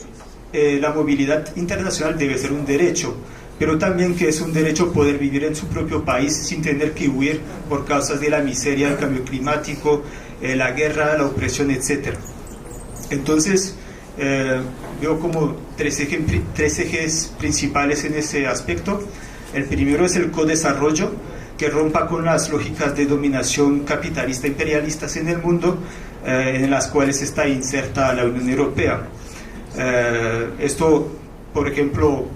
la movilidad internacional debe ser un derecho, pero también que es un derecho poder vivir en su propio país sin tener que huir por causas de la miseria, el cambio climático, la guerra, la opresión, etc. Entonces, veo como tres ejes principales en ese aspecto. El primero es el codesarrollo, que rompa con las lógicas de dominación capitalista imperialistas en el mundo, en las cuales está inserta la Unión Europea. Esto, por ejemplo,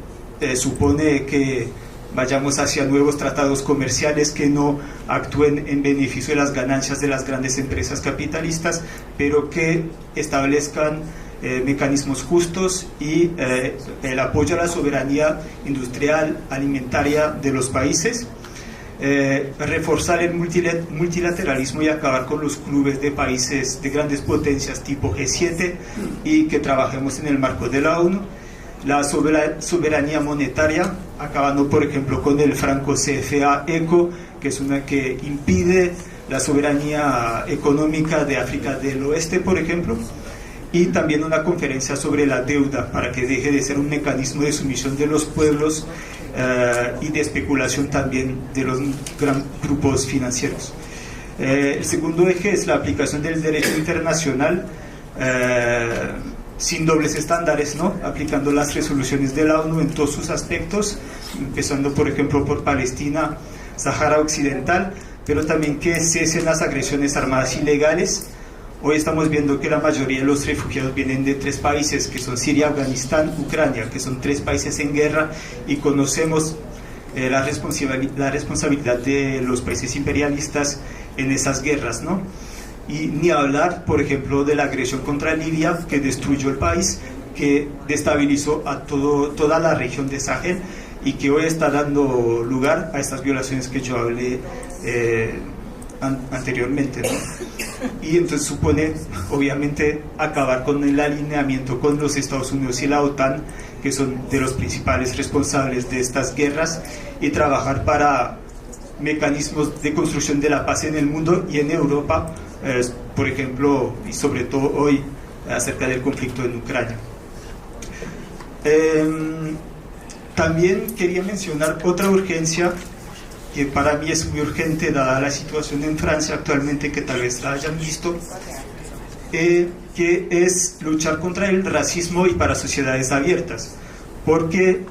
supone que vayamos hacia nuevos tratados comerciales que no actúen en beneficio de las ganancias de las grandes empresas capitalistas, pero que establezcan mecanismos justos y el apoyo a la soberanía industrial, alimentaria de los países. Reforzar el multilateralismo y acabar con los clubes de países de grandes potencias tipo G7, y que trabajemos en el marco de la ONU. La soberanía monetaria, acabando por ejemplo con el franco CFA ECO, que es una que impide la soberanía económica de África del Oeste, por ejemplo. Y también una conferencia sobre la deuda, para que deje de ser un mecanismo de sumisión de los pueblos y de especulación también de los grandes grupos financieros. El segundo eje es la aplicación del derecho internacional sin dobles estándares, ¿no? Aplicando las resoluciones de la ONU en todos sus aspectos, empezando por ejemplo por Palestina, Sahara Occidental, pero también que cesen las agresiones armadas ilegales. Hoy estamos viendo que la mayoría de los refugiados vienen de 3 países, que son Siria, Afganistán, Ucrania, que son 3 países en guerra, y conocemos la responsabilidad de los países imperialistas en esas guerras, ¿no? Y ni hablar, por ejemplo, de la agresión contra Libia, que destruyó el país, que destabilizó a toda la región de Sahel, y que hoy está dando lugar a estas violaciones que yo hablé anteriormente, ¿no? Y entonces supone obviamente acabar con el alineamiento con los Estados Unidos y la OTAN, que son de los principales responsables de estas guerras, y trabajar para mecanismos de construcción de la paz en el mundo y en Europa, por ejemplo, y sobre todo hoy acerca del conflicto en Ucrania. También quería mencionar otra urgencia que para mí es muy urgente, dada la situación en Francia actualmente, que tal vez la hayan visto, que es luchar contra el racismo y para sociedades abiertas, porque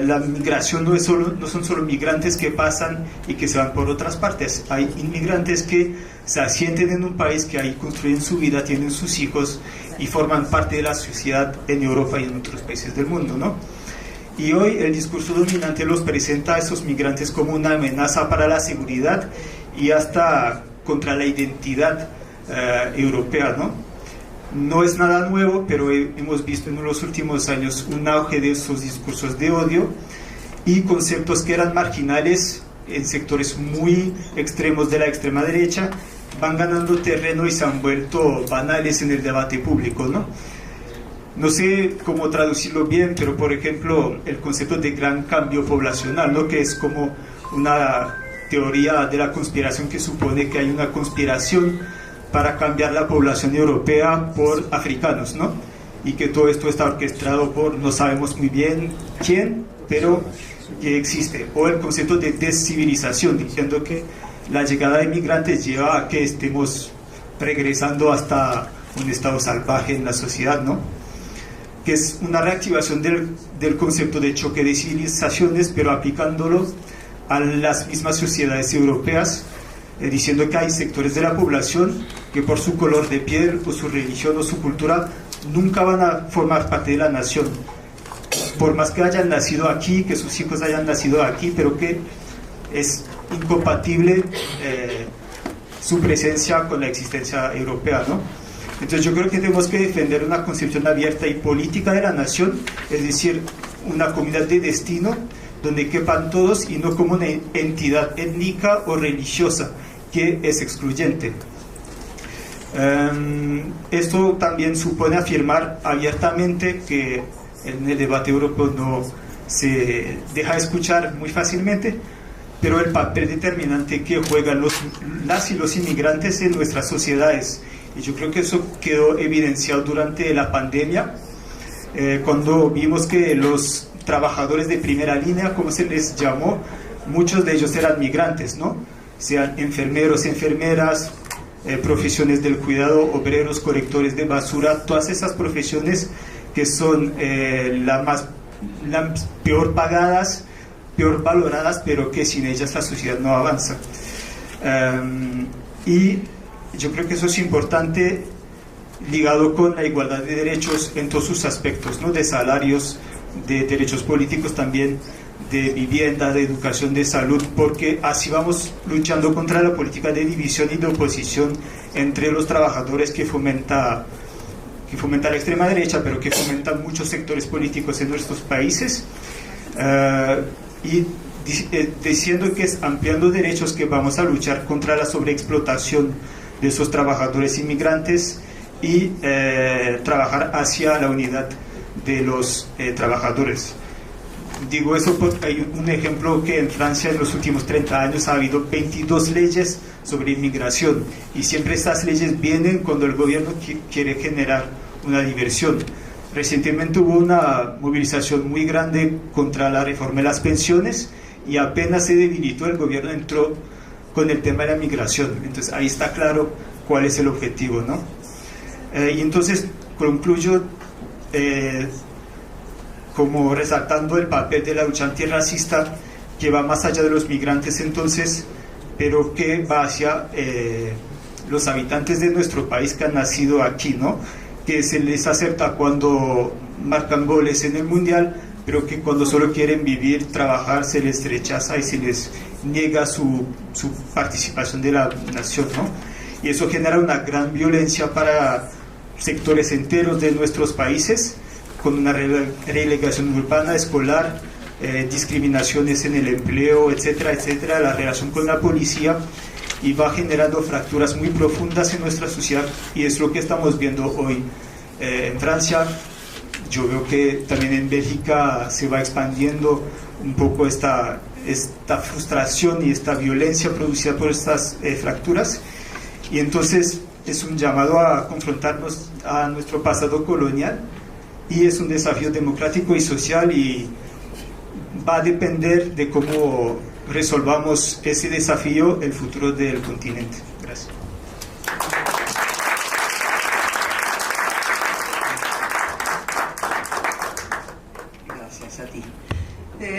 la migración no son solo migrantes que pasan y que se van por otras partes. Hay inmigrantes que se asienten en un país, que ahí construyen su vida, tienen sus hijos y forman parte de la sociedad en Europa y en otros países del mundo, ¿no? Y hoy el discurso dominante los presenta a esos migrantes como una amenaza para la seguridad y hasta contra la identidad europea, ¿no? No es nada nuevo, pero hemos visto en los últimos años un auge de esos discursos de odio y conceptos que eran marginales en sectores muy extremos de la extrema derecha, van ganando terreno y se han vuelto banales en el debate público, ¿no? No sé cómo traducirlo bien, pero por ejemplo el concepto de gran cambio poblacional, ¿no? Que es como una teoría de la conspiración que supone que hay una conspiración para cambiar la población europea por africanos, ¿no? Y que todo esto está orquestado por no sabemos muy bien quién, pero que existe. O el concepto de descivilización, diciendo que la llegada de migrantes lleva a que estemos regresando hasta un estado salvaje en la sociedad, ¿no? Que es una reactivación del concepto de choque de civilizaciones, pero aplicándolo a las mismas sociedades europeas, diciendo que hay sectores de la población que por su color de piel o su religión o su cultura nunca van a formar parte de la nación, por más que hayan nacido aquí, que sus hijos hayan nacido aquí, pero que es incompatible su presencia con la existencia europea, ¿no? Entonces yo creo que tenemos que defender una concepción abierta y política de la nación, es decir, una comunidad de destino donde quepan todos y no como una entidad étnica o religiosa que es excluyente. Esto también supone afirmar abiertamente que en el debate europeo no se deja escuchar muy fácilmente, pero el papel determinante que juegan las y los inmigrantes en nuestras sociedades. Y yo creo que eso quedó evidenciado durante la pandemia, cuando vimos que los trabajadores de primera línea, como se les llamó, muchos de ellos eran migrantes, ¿no? Sean enfermeros, enfermeras, profesiones del cuidado, obreros, colectores de basura, todas esas profesiones que son las peor pagadas, peor valoradas, pero que sin ellas la sociedad no avanza. Y yo creo que eso es importante, ligado con la igualdad de derechos en todos sus aspectos, ¿no? De salarios, de derechos políticos también, de vivienda, de educación, de salud, porque así vamos luchando contra la política de división y de oposición entre los trabajadores que fomenta la extrema derecha, pero que fomentan muchos sectores políticos en nuestros países, y diciendo que es ampliando derechos que vamos a luchar contra la sobreexplotación de esos trabajadores inmigrantes y trabajar hacia la unidad de los trabajadores. Digo eso porque hay un ejemplo que en Francia en los últimos 30 años ha habido 22 leyes sobre inmigración, y siempre estas leyes vienen cuando el gobierno quiere generar una diversión. Recientemente hubo una movilización muy grande contra la reforma de las pensiones y apenas se debilitó, el gobierno entró con el tema de la migración. Entonces ahí está claro cuál es el objetivo, ¿no? Y entonces concluyo como resaltando el papel de la lucha antirracista, que va más allá de los migrantes entonces, pero que va hacia los habitantes de nuestro país que han nacido aquí, ¿no? Que se les acepta cuando marcan goles en el mundial, pero que cuando solo quieren vivir, trabajar, se les rechaza y se les niega su participación de la nación, ¿no? Y eso genera una gran violencia para sectores enteros de nuestros países, con una relegación urbana, escolar, discriminaciones en el empleo, etcétera, etcétera, la relación con la policía, y va generando fracturas muy profundas en nuestra sociedad, y es lo que estamos viendo hoy en Francia. Yo veo que también en Bélgica se va expandiendo un poco esta frustración y esta violencia producida por estas fracturas, y entonces es un llamado a confrontarnos a nuestro pasado colonial, y es un desafío democrático y social, y va a depender de cómo resolvamos ese desafío el futuro del continente. Gracias. Gracias a ti.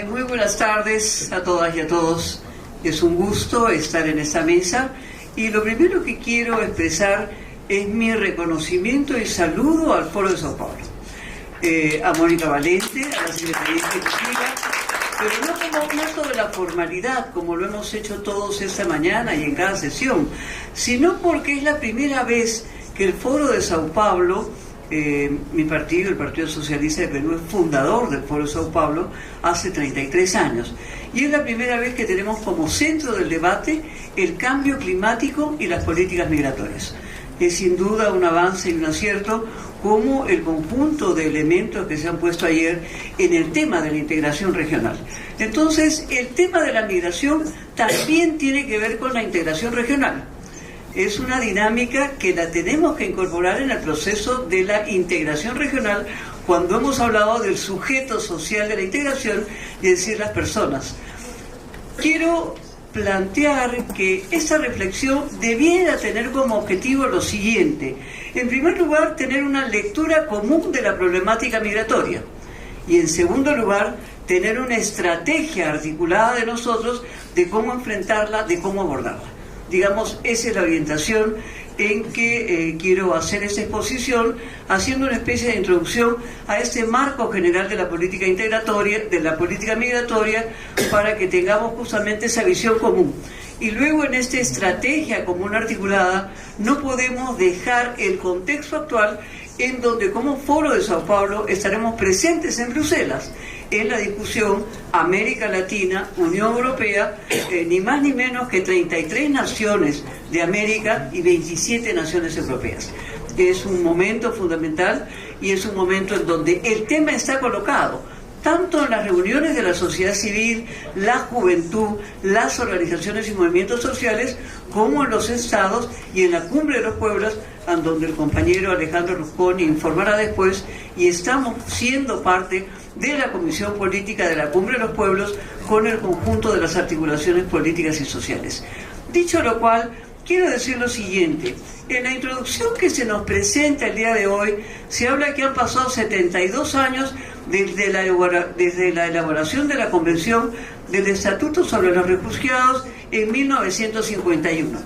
Muy buenas tardes a todas y a todos. Es un gusto estar en esta mesa, y lo primero que quiero expresar es mi reconocimiento y saludo al Foro de Sao Paulo, a Mónica Valente, a la Secretaría Ejecutiva, pero no sobre la formalidad, como lo hemos hecho todos esta mañana y en cada sesión, sino porque es la primera vez que el Foro de Sao Paulo, mi partido, el Partido Socialista de Perú, es fundador del Foro de Sao Paulo hace 33 años. Y es la primera vez que tenemos como centro del debate el cambio climático y las políticas migratorias. Es sin duda un avance y un acierto, como el conjunto de elementos que se han puesto ayer en el tema de la integración regional. Entonces, el tema de la migración también tiene que ver con la integración regional. Es una dinámica que la tenemos que incorporar en el proceso de la integración regional cuando hemos hablado del sujeto social de la integración, y decir las personas. Quiero plantear que esta reflexión debiera tener como objetivo lo siguiente: en primer lugar, tener una lectura común de la problemática migratoria, y en segundo lugar, tener una estrategia articulada de nosotros de cómo enfrentarla, de cómo abordarla. Digamos, esa es la orientación en que quiero hacer esta exposición, haciendo una especie de introducción a este marco general de la política integratoria, de la política migratoria, para que tengamos justamente esa visión común. Y luego, en esta estrategia común articulada, no podemos dejar el contexto actual, en donde como Foro de Sao Paulo estaremos presentes en Bruselas en la discusión América Latina, Unión Europea, ni más ni menos que 33 naciones de América y 27 naciones europeas. Es un momento fundamental y es un momento en donde el tema está colocado tanto en las reuniones de la sociedad civil, la juventud, las organizaciones y movimientos sociales, como en los estados y en la Cumbre de los Pueblos, en donde el compañero Alejandro Rusconi informará después, y estamos siendo parte de la Comisión Política de la Cumbre de los Pueblos con el conjunto de las articulaciones políticas y sociales. Dicho lo cual, quiero decir lo siguiente: en la introducción que se nos presenta el día de hoy, se habla que han pasado 72 años desde la elaboración de la Convención del Estatuto sobre los Refugiados en 1951.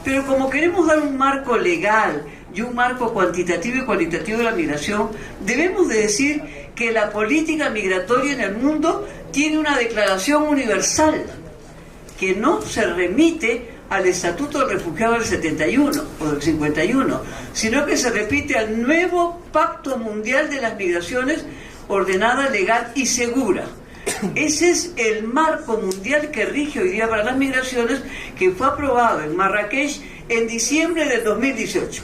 Pero como queremos dar un marco legal y un marco cuantitativo y cualitativo de la migración, debemos de decir que la política migratoria en el mundo tiene una declaración universal que no se remite al Estatuto del Refugiado del 71 o del 51, sino que se repite al nuevo Pacto Mundial de las Migraciones ordenada, legal y segura. Ese es el marco mundial que rige hoy día para las migraciones, que fue aprobado en Marrakech en diciembre del 2018.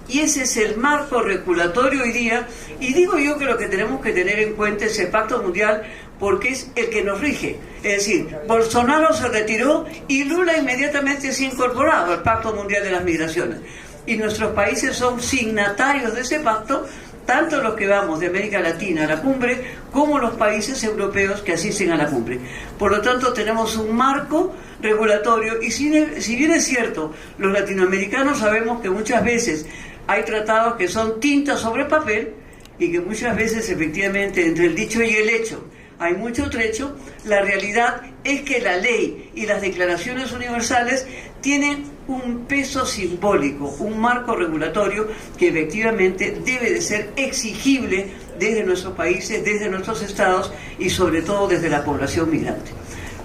Y ese es el marco regulatorio hoy día, y digo yo que lo que tenemos que tener en cuenta es el Pacto Mundial, porque es el que nos rige. Es decir, Bolsonaro se retiró y Lula inmediatamente se ha incorporado al Pacto Mundial de las Migraciones. Y nuestros países son signatarios de ese pacto, tanto los que vamos de América Latina a la cumbre, como los países europeos que asisten a la cumbre. Por lo tanto, tenemos un marco regulatorio, y si bien es cierto, los latinoamericanos sabemos que muchas veces hay tratados que son tinta sobre papel, y que muchas veces, efectivamente, entre el dicho y el hecho hay mucho trecho. La realidad es que la ley y las declaraciones universales tienen un peso simbólico, un marco regulatorio que efectivamente debe de ser exigible desde nuestros países, desde nuestros estados y sobre todo desde la población migrante.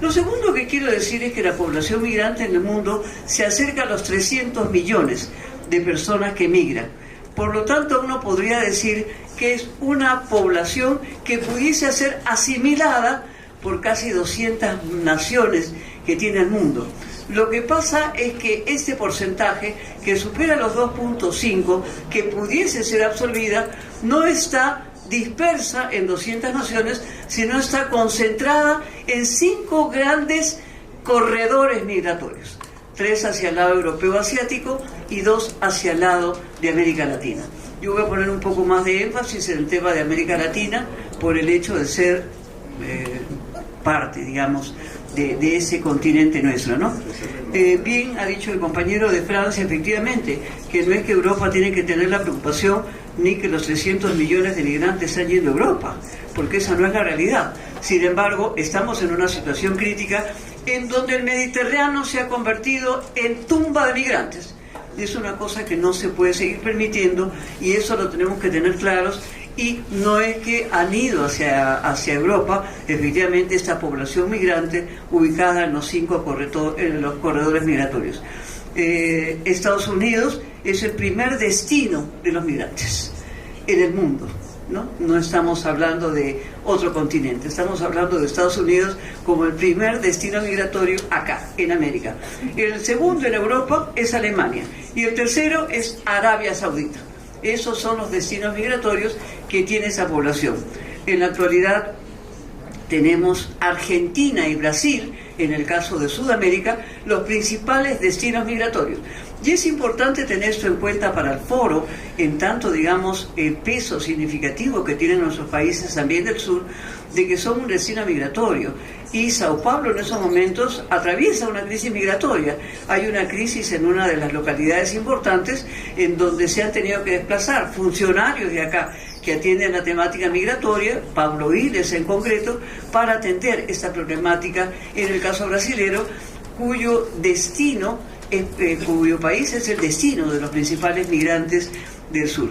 Lo segundo que quiero decir es que la población migrante en el mundo se acerca a los 300 millones de personas que migran. Por lo tanto, uno podría decir que es una población que pudiese ser asimilada por casi 200 naciones que tiene el mundo. Lo que pasa es que este porcentaje, que supera los 2.5, que pudiese ser absorbida, no está dispersa en 200 naciones, sino está concentrada en 5 grandes corredores migratorios: 3 hacia el lado europeo-asiático y 2 hacia el lado de América Latina. Yo voy a poner un poco más de énfasis en el tema de América Latina por el hecho de ser parte, digamos, de ese continente nuestro, ¿no? Bien ha dicho el compañero de Francia, efectivamente, que no es que Europa tiene que tener la preocupación ni que los 300 millones de migrantes están yendo a Europa, porque esa no es la realidad. Sin embargo, estamos en una situación crítica en donde el Mediterráneo se ha convertido en tumba de migrantes. Es una cosa que no se puede seguir permitiendo, y eso lo tenemos que tener claros. Y no es que han ido hacia Europa, efectivamente, esta población migrante ubicada en los 5 corredores migratorios. Estados Unidos es el primer destino de los migrantes en el mundo. No estamos hablando de otro continente, estamos hablando de Estados Unidos como el primer destino migratorio acá, en América. El segundo en Europa es Alemania y el tercero es Arabia Saudita. Esos son los destinos migratorios que tiene esa población. En la actualidad tenemos Argentina y Brasil, en el caso de Sudamérica, los principales destinos migratorios. Y es importante tener esto en cuenta para el foro, en tanto, digamos, el peso significativo que tienen nuestros países también del sur, de que son un destino migratorio. Y Sao Paulo en esos momentos atraviesa una crisis migratoria. Hay una crisis en una de las localidades importantes en donde se han tenido que desplazar funcionarios de acá que atienden la temática migratoria, Pablo Iles en concreto, para atender esta problemática en el caso brasilero, cuyo destino, cuyo país es el destino de los principales migrantes del sur.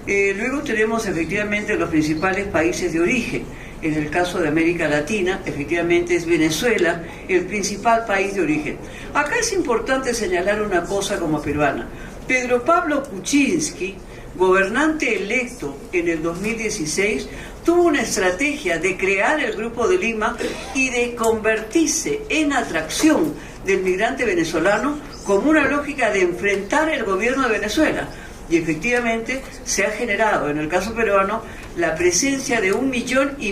Luego tenemos efectivamente los principales países de origen. En el caso de América Latina, efectivamente es Venezuela el principal país de origen. Acá es importante señalar una cosa como peruana. Pedro Pablo Kuczynski, gobernante electo en el 2016, tuvo una estrategia de crear el Grupo de Lima y de convertirse en atracción del migrante venezolano como una lógica de enfrentar el gobierno de Venezuela. Y efectivamente se ha generado, en el caso peruano, la presencia de 1,5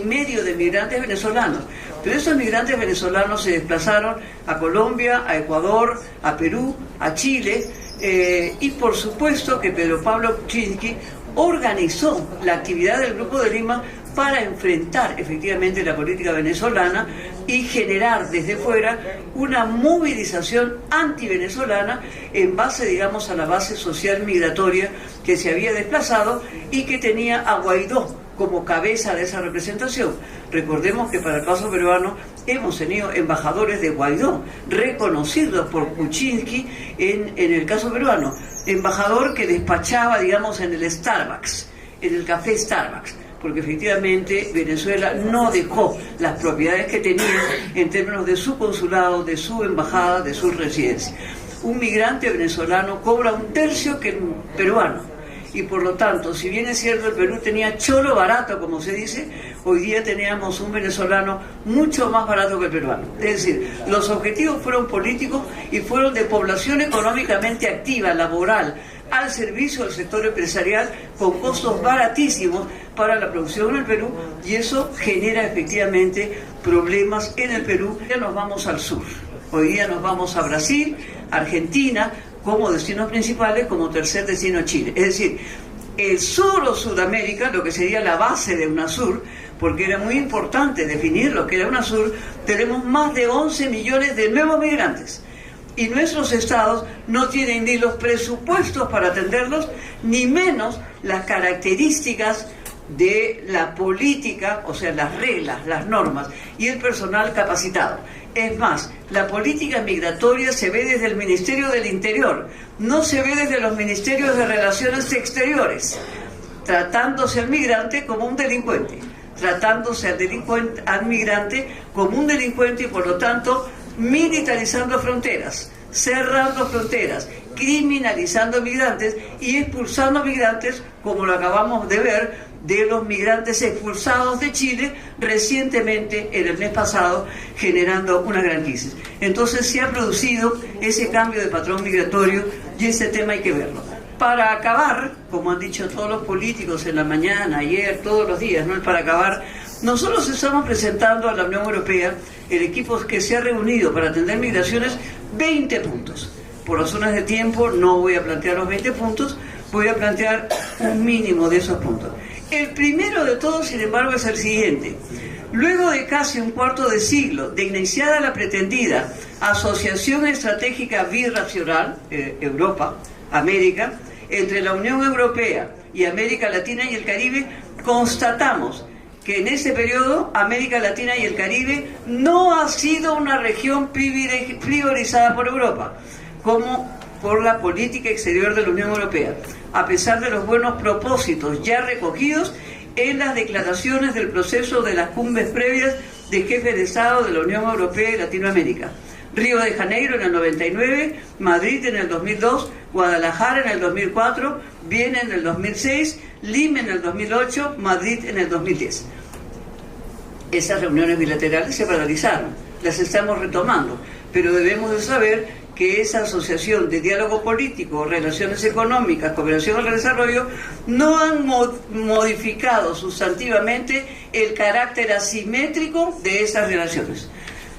millones de migrantes venezolanos. Pero esos migrantes venezolanos se desplazaron a Colombia, a Ecuador, a Perú, a Chile, y por supuesto que Pedro Pablo Kuczynski organizó la actividad del Grupo de Lima para enfrentar efectivamente la política venezolana y generar desde fuera una movilización anti-venezolana en base, digamos, a la base social migratoria que se había desplazado y que tenía a Guaidó como cabeza de esa representación. Recordemos que para el caso peruano hemos tenido embajadores de Guaidó reconocidos por Kuczynski en el caso peruano, embajador que despachaba, digamos, en el Starbucks, en el café Starbucks, porque efectivamente Venezuela no dejó las propiedades que tenía en términos de su consulado, de su embajada, de su residencia. Un migrante venezolano cobra 1/3 que el peruano. Y por lo tanto, si bien es cierto el Perú tenía choro barato, como se dice, hoy día teníamos un venezolano mucho más barato que el peruano. Es decir, los objetivos fueron políticos y fueron de población económicamente activa, laboral, al servicio del sector empresarial, con costos baratísimos para la producción en el Perú, y eso genera efectivamente problemas en el Perú. Ya nos vamos al sur, hoy día nos vamos a Brasil, Argentina, como destinos principales, como tercer destino Chile. Es decir, el sur o Sudamérica, lo que sería la base de UNASUR, porque era muy importante definir lo que era UNASUR, tenemos más de 11 millones de nuevos migrantes. Y nuestros estados no tienen ni los presupuestos para atenderlos, ni menos las características de la política, o sea, las reglas, las normas y el personal capacitado. Es más, la política migratoria se ve desde el Ministerio del Interior, no se ve desde los Ministerios de Relaciones Exteriores, tratándose al migrante como un delincuente, tratándose al migrante como un delincuente y por lo tanto militarizando fronteras, cerrando fronteras, criminalizando migrantes y expulsando migrantes, como lo acabamos de ver, de los migrantes expulsados de Chile recientemente, en el mes pasado, generando una gran crisis. Entonces se ha producido ese cambio de patrón migratorio y ese tema hay que verlo. Para acabar, como han dicho todos los políticos en la mañana, ayer, todos los días, ¿no? Para acabar, nosotros estamos presentando a la Unión Europea, el equipo que se ha reunido para atender migraciones, 20 puntos. Por razones de tiempo no voy a plantear los 20 puntos, voy a plantear un mínimo de esos puntos. El primero de todos, sin embargo, es el siguiente. Luego de casi un cuarto de siglo de iniciada la pretendida Asociación Estratégica Birracional, Europa, América, entre la Unión Europea y América Latina y el Caribe, constatamos que en ese periodo América Latina y el Caribe no ha sido una región priorizada por Europa, como por la política exterior de la Unión Europea, a pesar de los buenos propósitos ya recogidos en las declaraciones del proceso de las cumbres previas de jefes de Estado de la Unión Europea y Latinoamérica. Río de Janeiro en el 99, Madrid en el 2002, Guadalajara en el 2004, Viena en el 2006, Lima en el 2008, Madrid en el 2010. Esas reuniones bilaterales se paralizaron, las estamos retomando, pero debemos de saber que esa asociación de diálogo político, relaciones económicas, cooperación al desarrollo, no han modificado sustantivamente el carácter asimétrico de esas relaciones.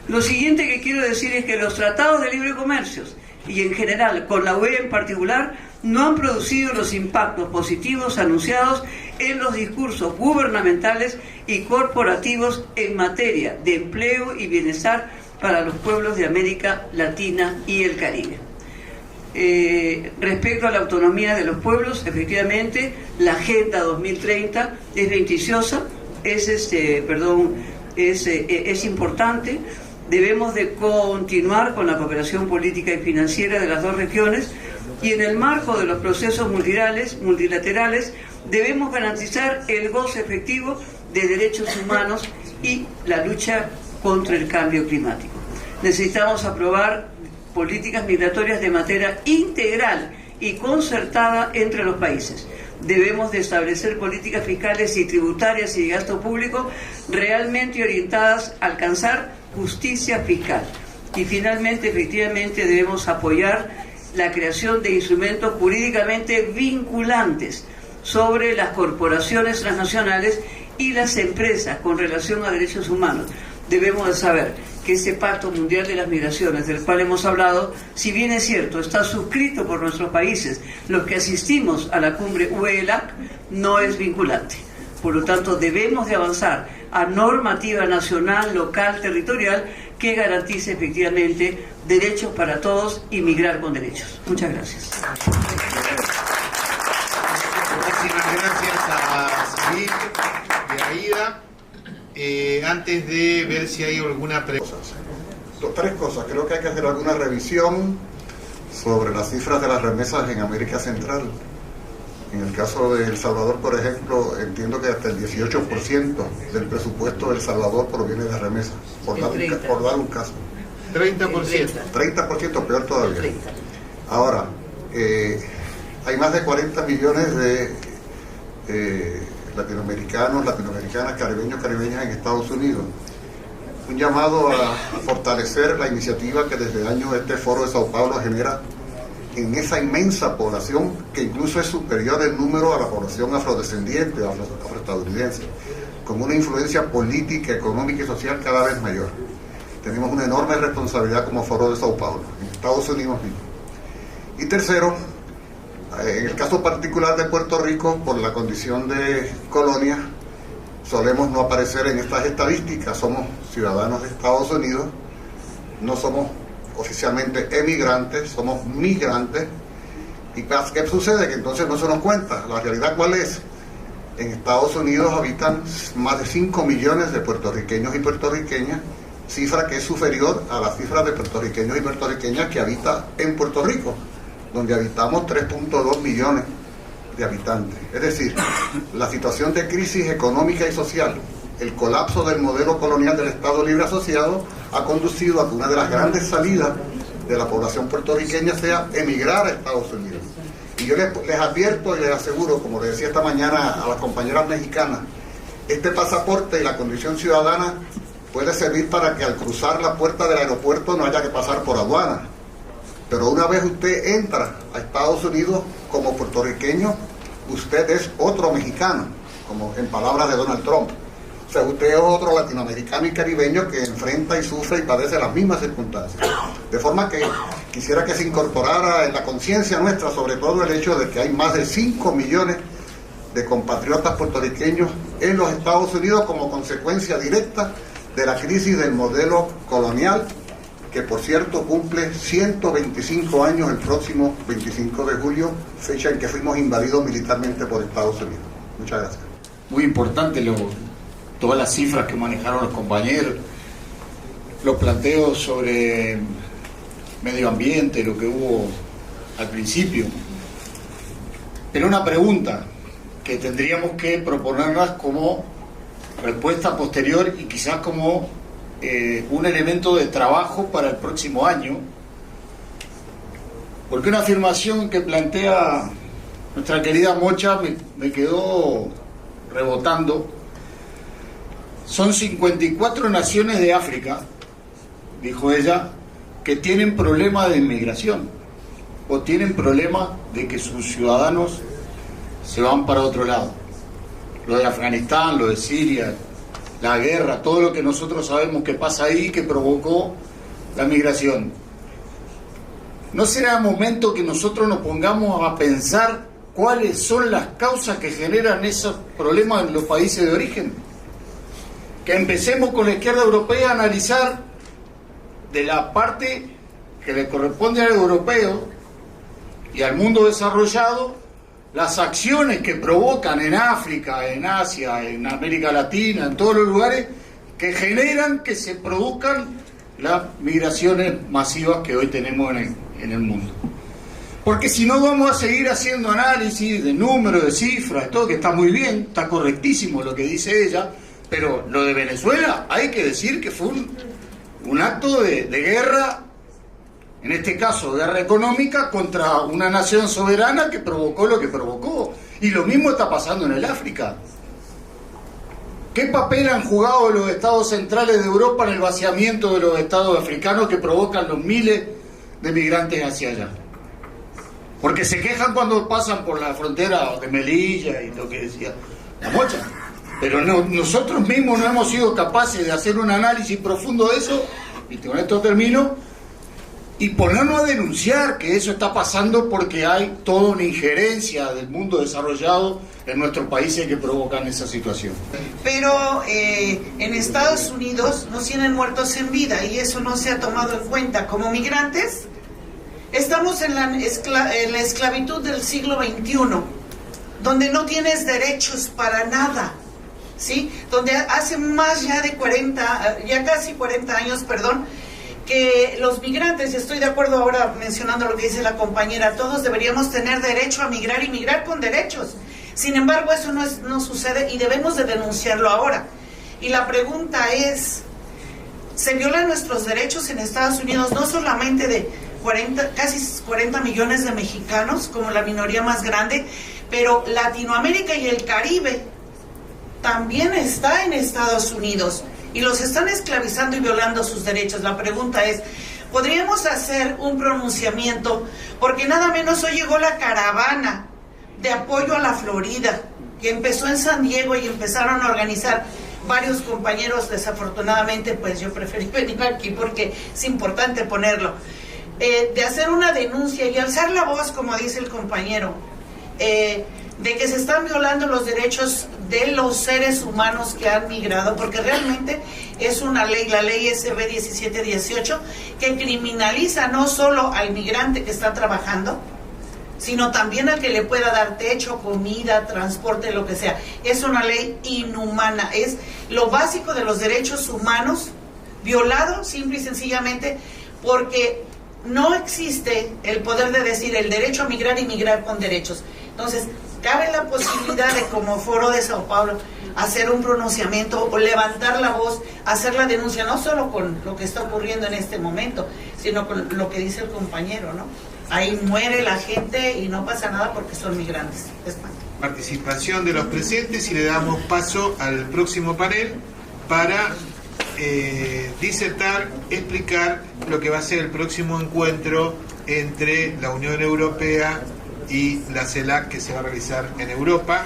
Lo siguiente que quiero decir es que los tratados de libre comercio y en general con la UE en particular no han producido los impactos positivos anunciados en los discursos gubernamentales y corporativos en materia de empleo y bienestar para los pueblos de América Latina y el Caribe. Respecto a la autonomía de los pueblos, efectivamente, la Agenda 2030 es beneficiosa, es importante. Debemos de continuar con la cooperación política y financiera de las dos regiones y en el marco de los procesos multilaterales debemos garantizar el goce efectivo de derechos humanos y la lucha contra el cambio climático. Necesitamos aprobar políticas migratorias de manera integral y concertada entre los países. Debemos de establecer políticas fiscales y tributarias y de gasto público realmente orientadas a alcanzar justicia fiscal. Y finalmente, efectivamente, debemos apoyar la creación de instrumentos jurídicamente vinculantes sobre las corporaciones transnacionales y las empresas con relación a derechos humanos. Debemos de saber que ese Pacto Mundial de las Migraciones, del cual hemos hablado, si bien es cierto, está suscrito por nuestros países, los que asistimos a la cumbre UE-LAC, no es vinculante. Por lo tanto, debemos de avanzar a normativa nacional, local, territorial, que garantice efectivamente derechos para todos y migrar con derechos. Muchas gracias. Muchísimas gracias a Cyril y a Ida. Antes de ver si hay alguna pregunta. Tres cosas. Creo que hay que hacer alguna revisión sobre las cifras de las remesas en América Central. En el caso de El Salvador, por ejemplo, entiendo que hasta el 18% del presupuesto de El Salvador proviene de remesas, por dar un caso. 30%. 30%, peor todavía. 30. Ahora, hay más de 40 millones de latinoamericanos, latinoamericanas, caribeños, caribeñas en Estados Unidos. Un llamado a fortalecer la iniciativa que desde años este Foro de Sao Paulo genera en esa inmensa población que incluso es superior en número a la población afrodescendiente, afroestadounidense, con una influencia política, económica y social cada vez mayor. Tenemos una enorme responsabilidad como Foro de Sao Paulo, en Estados Unidos mismo. Y tercero, en el caso particular de Puerto Rico, por la condición de colonia, solemos no aparecer en estas estadísticas. Somos ciudadanos de Estados Unidos, no somos oficialmente emigrantes, somos migrantes. ¿Y qué sucede? Que entonces no se nos cuenta. ¿La realidad cuál es? En Estados Unidos habitan más de 5 millones de puertorriqueños y puertorriqueñas, cifra que es superior a la cifra de puertorriqueños y puertorriqueñas que habita en Puerto Rico, donde habitamos 3.2 millones de habitantes. Es decir, la situación de crisis económica y social, el colapso del modelo colonial del Estado Libre Asociado, ha conducido a que una de las grandes salidas de la población puertorriqueña sea emigrar a Estados Unidos. Y yo les advierto y les aseguro, como le decía esta mañana a las compañeras mexicanas, este pasaporte y la condición ciudadana puede servir para que al cruzar la puerta del aeropuerto no haya que pasar por aduana. Pero una vez usted entra a Estados Unidos como puertorriqueño, usted es otro mexicano, como en palabras de Donald Trump. O sea, usted es otro latinoamericano y caribeño que enfrenta y sufre y padece las mismas circunstancias. De forma que quisiera que se incorporara en la conciencia nuestra, sobre todo el hecho de que hay más de 5 millones de compatriotas puertorriqueños en los Estados Unidos como consecuencia directa de la crisis del modelo colonial, que por cierto cumple 125 años el próximo 25 de julio, fecha en que fuimos invadidos militarmente por Estados Unidos. Muchas gracias. Muy importante todas las cifras que manejaron los compañeros, los planteos sobre medio ambiente, lo que hubo al principio. Pero una pregunta que tendríamos que proponerlas como respuesta posterior y quizás como un elemento de trabajo para el próximo año, porque una afirmación que plantea nuestra querida Mocha me quedó rebotando. Son 54 naciones de África, dijo ella, que tienen problemas de inmigración o tienen problemas de que sus ciudadanos se van para otro lado. Lo de Afganistán, lo de Siria, la guerra, todo lo que nosotros sabemos que pasa ahí, que provocó la migración. ¿No será momento que nosotros nos pongamos a pensar cuáles son las causas que generan esos problemas en los países de origen? Que empecemos con la izquierda europea a analizar de la parte que le corresponde al europeo y al mundo desarrollado las acciones que provocan en África, en Asia, en América Latina, en todos los lugares, que generan que se produzcan las migraciones masivas que hoy tenemos en el mundo. Porque si no vamos a seguir haciendo análisis de números, de cifras, de todo, que está muy bien, está correctísimo lo que dice ella, pero lo de Venezuela hay que decir que fue un acto de guerra, en este caso guerra económica, contra una nación soberana que provocó lo que provocó. Y lo mismo está pasando en el África. ¿Qué papel han jugado los estados centrales de Europa en el vaciamiento de los estados africanos que provocan los miles de migrantes hacia allá? Porque se quejan cuando pasan por la frontera de Melilla y lo que decía la Mocha. Pero nosotros mismos no hemos sido capaces de hacer un análisis profundo de eso, y con esto termino, y ponernos a denunciar que eso está pasando porque hay toda una injerencia del mundo desarrollado en nuestros países que provocan esa situación. Pero en Estados Unidos nos tienen muertos en vida y eso no se ha tomado en cuenta. Como migrantes estamos en la esclavitud del siglo XXI, donde no tienes derechos para nada, ¿sí? Donde hace más ya de casi 40 años, que los migrantes, y estoy de acuerdo ahora mencionando lo que dice la compañera, todos deberíamos tener derecho a migrar y migrar con derechos. Sin embargo, eso no sucede y debemos de denunciarlo ahora. Y la pregunta es, ¿se violan nuestros derechos en Estados Unidos no solamente de casi 40 millones de mexicanos, como la minoría más grande, pero Latinoamérica y el Caribe también está en Estados Unidos? Y los están esclavizando y violando sus derechos. La pregunta es, ¿podríamos hacer un pronunciamiento? Porque nada menos hoy llegó la caravana de apoyo a la Florida, que empezó en San Diego y empezaron a organizar varios compañeros. Desafortunadamente, pues yo preferí venir aquí porque es importante ponerlo. De hacer una denuncia y alzar la voz, como dice el compañero, de que se están violando los derechos de los seres humanos que han migrado, porque realmente es una ley, la ley SB 1718, que criminaliza no solo al migrante que está trabajando, sino también al que le pueda dar techo, comida, transporte, lo que sea. Es una ley inhumana, es lo básico de los derechos humanos violado simple y sencillamente porque no existe el poder de decir el derecho a migrar y migrar con derechos. Entonces, cabe la posibilidad de, como Foro de Sao Paulo, hacer un pronunciamiento o levantar la voz, hacer la denuncia, no solo con lo que está ocurriendo en este momento, sino con lo que dice el compañero, ¿no? Ahí muere la gente y no pasa nada porque son migrantes. Participación de los presentes y le damos paso al próximo panel para disertar, explicar lo que va a ser el próximo encuentro entre la Unión Europea y la CELAC que se va a realizar en Europa.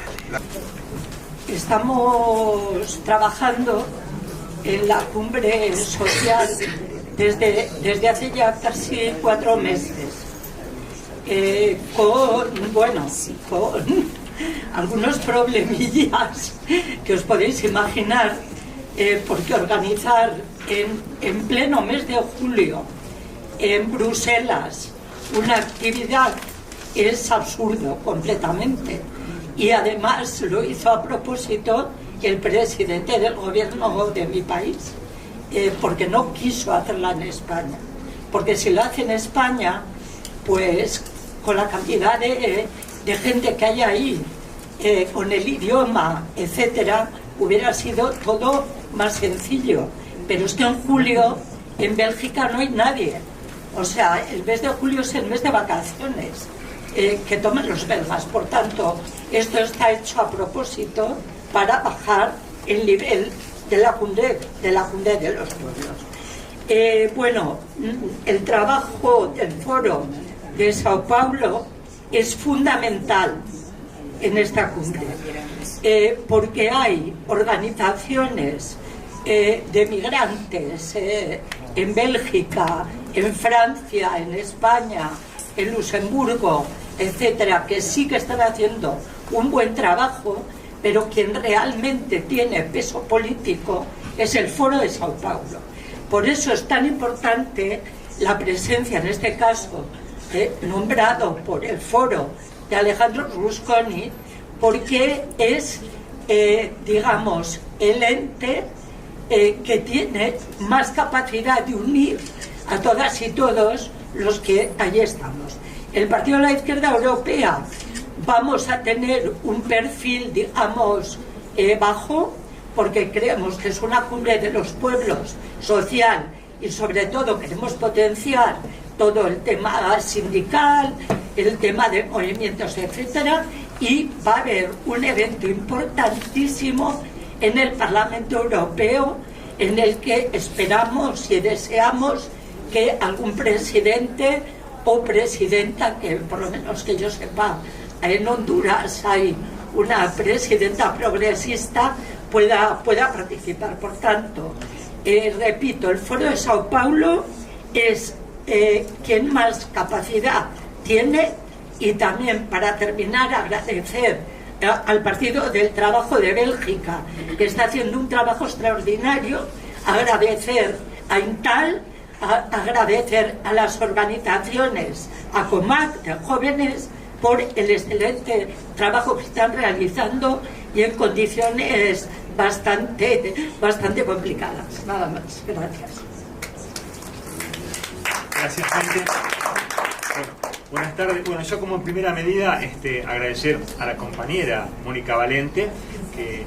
Estamos trabajando en la cumbre social desde hace ya casi 4 meses, con algunos problemillas que os podéis imaginar, porque organizar en pleno mes de julio en Bruselas una actividad es absurdo completamente, y además lo hizo a propósito el presidente del gobierno de mi país, porque no quiso hacerla en España, porque si la hace en España, pues con la cantidad de gente que hay ahí, con el idioma, etcétera, hubiera sido todo más sencillo. pero es que en julio en Bélgica no hay nadie. O sea, el mes de julio es el mes de vacaciones que toman los belgas. Por tanto, esto está hecho a propósito para bajar el nivel de la cumbre de los pueblos. Bueno, el trabajo del Foro de Sao Paulo es fundamental en esta cumbre, porque hay organizaciones de migrantes en Bélgica, en Francia, en España, en Luxemburgo, etcétera, que sí que están haciendo un buen trabajo, pero quien realmente tiene peso político es el Foro de Sao Paulo. Por eso es tan importante la presencia, en este caso, nombrado por el Foro de Alejandro Rusconi, porque es, digamos, el ente que tiene más capacidad de unir a todas y todos los que allí estamos. El Partido de la Izquierda Europea vamos a tener un perfil, digamos, bajo, porque creemos que es una cumbre de los pueblos social y sobre todo queremos potenciar todo el tema sindical, el tema de movimientos, etcétera, y va a haber un evento importantísimo en el Parlamento Europeo en el que esperamos y deseamos que algún presidente o presidenta, que por lo menos que yo sepa, en Honduras hay una presidenta progresista, pueda participar. Por tanto, repito, el Foro de Sao Paulo es quien más capacidad tiene. Y también, para terminar, agradecer al Partido del Trabajo de Bélgica, que está haciendo un trabajo extraordinario, agradecer a INTAL, agradecer a las organizaciones, a COMAC de jóvenes, por el excelente trabajo que están realizando y en condiciones bastante complicadas. Nada más. Gracias. Gracias, Maite. Buenas tardes. Bueno, yo como primera medida agradecer a la compañera Mónica Valente que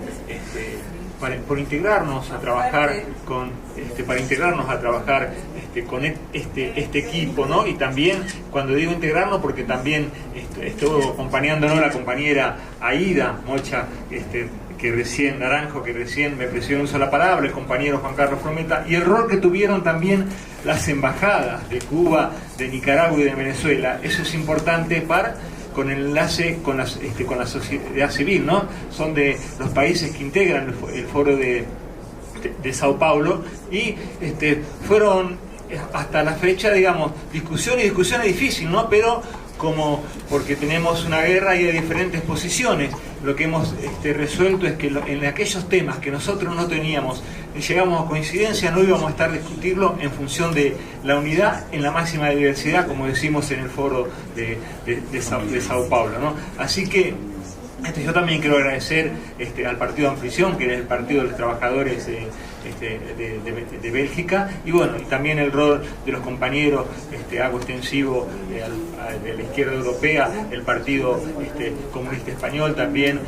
por integrarnos a trabajar con este equipo, ¿no? Y también, cuando digo integrarnos, porque también estuvo acompañándonos la compañera Aida Mocha, que recién me presidió una sola palabra, el compañero Juan Carlos Frometa, y el rol que tuvieron también las embajadas de Cuba, de Nicaragua y de Venezuela. Eso es importante con el enlace con la sociedad civil, ¿no? Son de los países que integran el Foro de Sao Paulo, y fueron hasta la fecha, digamos, discusiones difíciles, ¿no? Pero porque tenemos una guerra y hay diferentes posiciones, lo que hemos resuelto es que en aquellos temas que nosotros no teníamos, llegamos a coincidencia, no íbamos a estar discutirlo en función de la unidad en la máxima diversidad, como decimos en el Foro de Sao Paulo, ¿no? Así que yo también quiero agradecer al Partido Amplición, que es el Partido de los Trabajadores de Bélgica, y bueno, y también el rol de los compañeros, hago extensivo de la izquierda europea, el Partido Comunista Español, también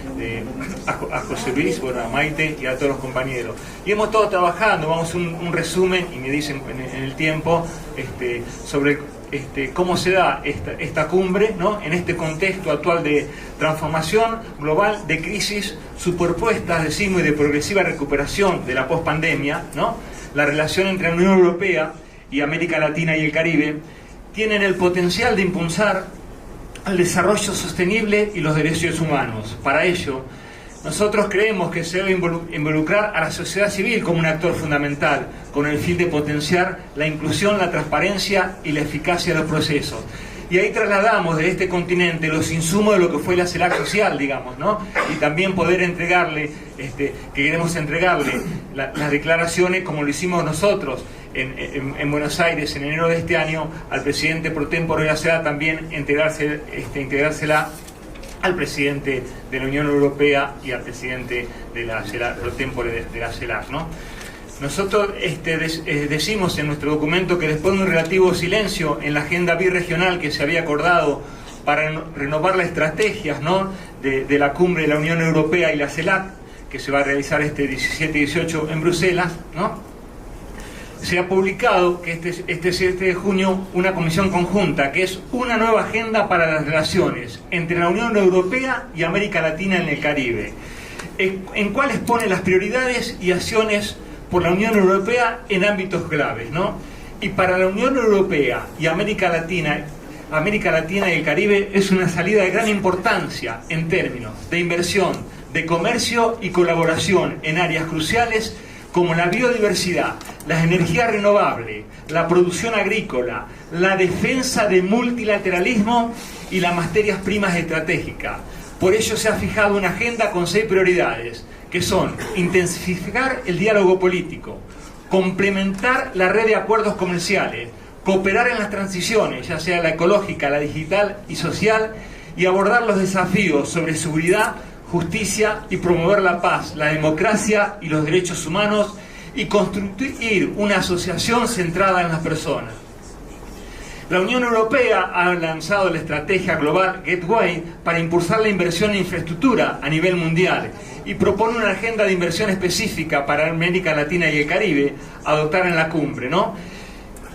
a José Luis, bueno, a Maite y a todos los compañeros. Y hemos estado trabajando, vamos a un resumen, y me dicen en el tiempo, sobre cómo se da esta cumbre, ¿no? En este contexto actual de transformación global, de crisis superpuestas, decimos, y de progresiva recuperación de la pospandemia, ¿no? La relación entre la Unión Europea y América Latina y el Caribe tienen el potencial de impulsar el desarrollo sostenible y los derechos humanos. Para ello, nosotros creemos que se debe involucrar a la sociedad civil como un actor fundamental, con el fin de potenciar la inclusión, la transparencia y la eficacia de los procesos. Y ahí trasladamos de este continente los insumos de lo que fue la CELAC social, digamos, ¿no? Y también poder entregarle, que queremos entregarle las declaraciones, como lo hicimos nosotros en Buenos Aires en enero de este año, al presidente pro tempore de la CELAC, también integrársela al presidente de la Unión Europea y al presidente de la CELAC, pro tempore de la CELAC, ¿no? Nosotros decimos en nuestro documento que después de un relativo silencio en la agenda birregional que se había acordado para renovar las estrategias, ¿no? de la cumbre de la Unión Europea y la CELAC, que se va a realizar 17 y 18 en Bruselas, ¿no? se ha publicado que este 7 de junio una comisión conjunta, que es una nueva agenda para las relaciones entre la Unión Europea y América Latina en el Caribe, en cuál expone las prioridades y acciones por la Unión Europea en ámbitos claves, ¿no? Y para la Unión Europea y América Latina y el Caribe es una salida de gran importancia en términos de inversión, de comercio y colaboración en áreas cruciales como la biodiversidad, las energías renovables, la producción agrícola, la defensa del multilateralismo y las materias primas estratégicas. Por ello se ha fijado una agenda con 6 prioridades, que son intensificar el diálogo político, complementar la red de acuerdos comerciales, cooperar en las transiciones, ya sea la ecológica, la digital y social, y abordar los desafíos sobre seguridad, justicia y promover la paz, la democracia y los derechos humanos, y construir una asociación centrada en las personas. La Unión Europea ha lanzado la estrategia global Gateway para impulsar la inversión en infraestructura a nivel mundial y propone una agenda de inversión específica para América Latina y el Caribe a adoptar en la cumbre, ¿no?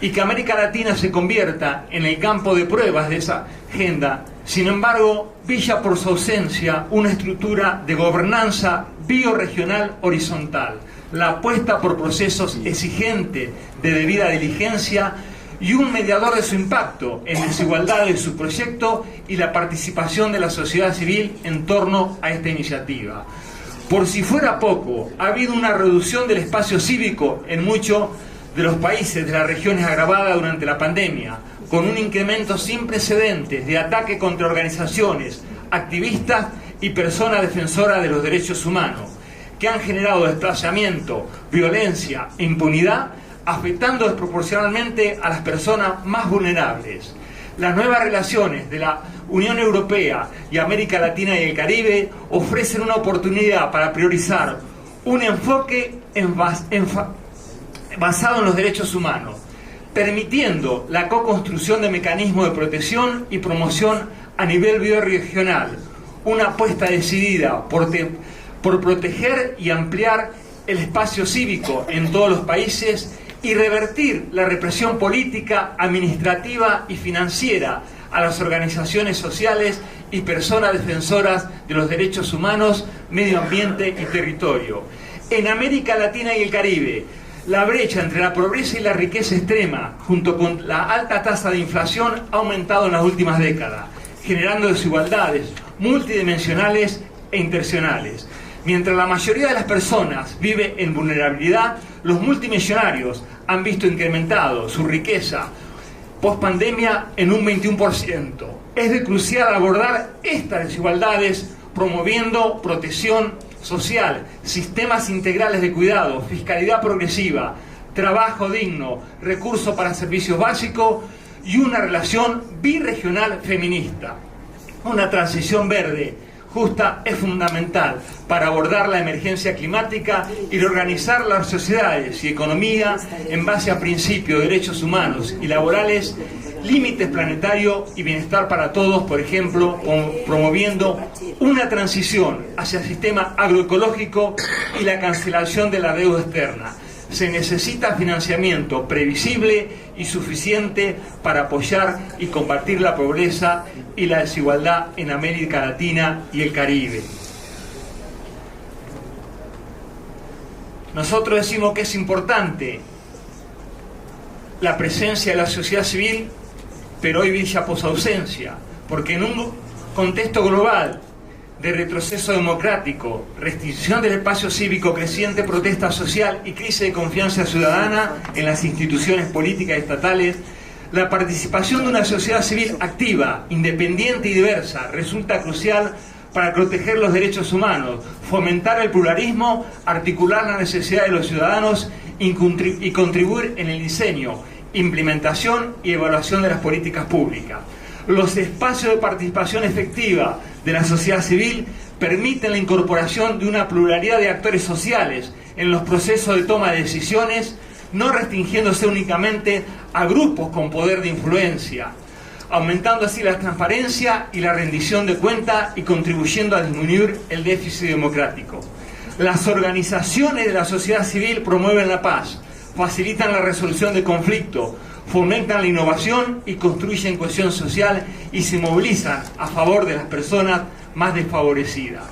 Y que América Latina se convierta en el campo de pruebas de esa agenda. Sin embargo, brilla por su ausencia una estructura de gobernanza biorregional horizontal, la apuesta por procesos exigentes de debida diligencia y un mediador de su impacto en desigualdad de su proyecto y la participación de la sociedad civil en torno a esta iniciativa. Por si fuera poco, ha habido una reducción del espacio cívico en muchos de los países de las regiones agravada durante la pandemia, con un incremento sin precedentes de ataque contra organizaciones, activistas y personas defensoras de los derechos humanos, que han generado desplazamiento, violencia e impunidad, afectando desproporcionalmente a las personas más vulnerables. Las nuevas relaciones de la Unión Europea y América Latina y el Caribe ofrecen una oportunidad para priorizar un enfoque basado en los derechos humanos, permitiendo la co-construcción de mecanismos de protección y promoción a nivel biorregional, una apuesta decidida por proteger y ampliar el espacio cívico en todos los países y revertir la represión política, administrativa y financiera a las organizaciones sociales y personas defensoras de los derechos humanos, medio ambiente y territorio. En América Latina y el Caribe, la brecha entre la pobreza y la riqueza extrema, junto con la alta tasa de inflación, ha aumentado en las últimas décadas, generando desigualdades multidimensionales e interseccionales. Mientras la mayoría de las personas vive en vulnerabilidad, los multimillonarios han visto incrementado su riqueza post-pandemia en un 21%. Es de crucial abordar estas desigualdades promoviendo protección social, sistemas integrales de cuidado, fiscalidad progresiva, trabajo digno, recursos para servicios básicos y una relación birregional feminista. Una transición verde justa es fundamental para abordar la emergencia climática y reorganizar las sociedades y economía en base a principios de derechos humanos y laborales, límites planetarios y bienestar para todos, por ejemplo, promoviendo una transición hacia el sistema agroecológico y la cancelación de la deuda externa. Se necesita financiamiento previsible y suficiente para apoyar y combatir la pobreza y la desigualdad en América Latina y el Caribe. Nosotros decimos que es importante la presencia de la sociedad civil, pero hoy brilla por su ausencia, porque en un contexto global de retroceso democrático, restricción del espacio cívico, creciente protesta social y crisis de confianza ciudadana en las instituciones políticas estatales, la participación de una sociedad civil activa, independiente y diversa resulta crucial para proteger los derechos humanos, fomentar el pluralismo, articular la necesidad de los ciudadanos y contribuir en el diseño, implementación y evaluación de las políticas públicas. Los espacios de participación efectiva de la sociedad civil permiten la incorporación de una pluralidad de actores sociales en los procesos de toma de decisiones, no restringiéndose únicamente a grupos con poder de influencia, aumentando así la transparencia y la rendición de cuentas y contribuyendo a disminuir el déficit democrático. Las organizaciones de la sociedad civil promueven la paz, facilitan la resolución de conflictos, fomentan la innovación y construyen cohesión social y se movilizan a favor de las personas más desfavorecidas.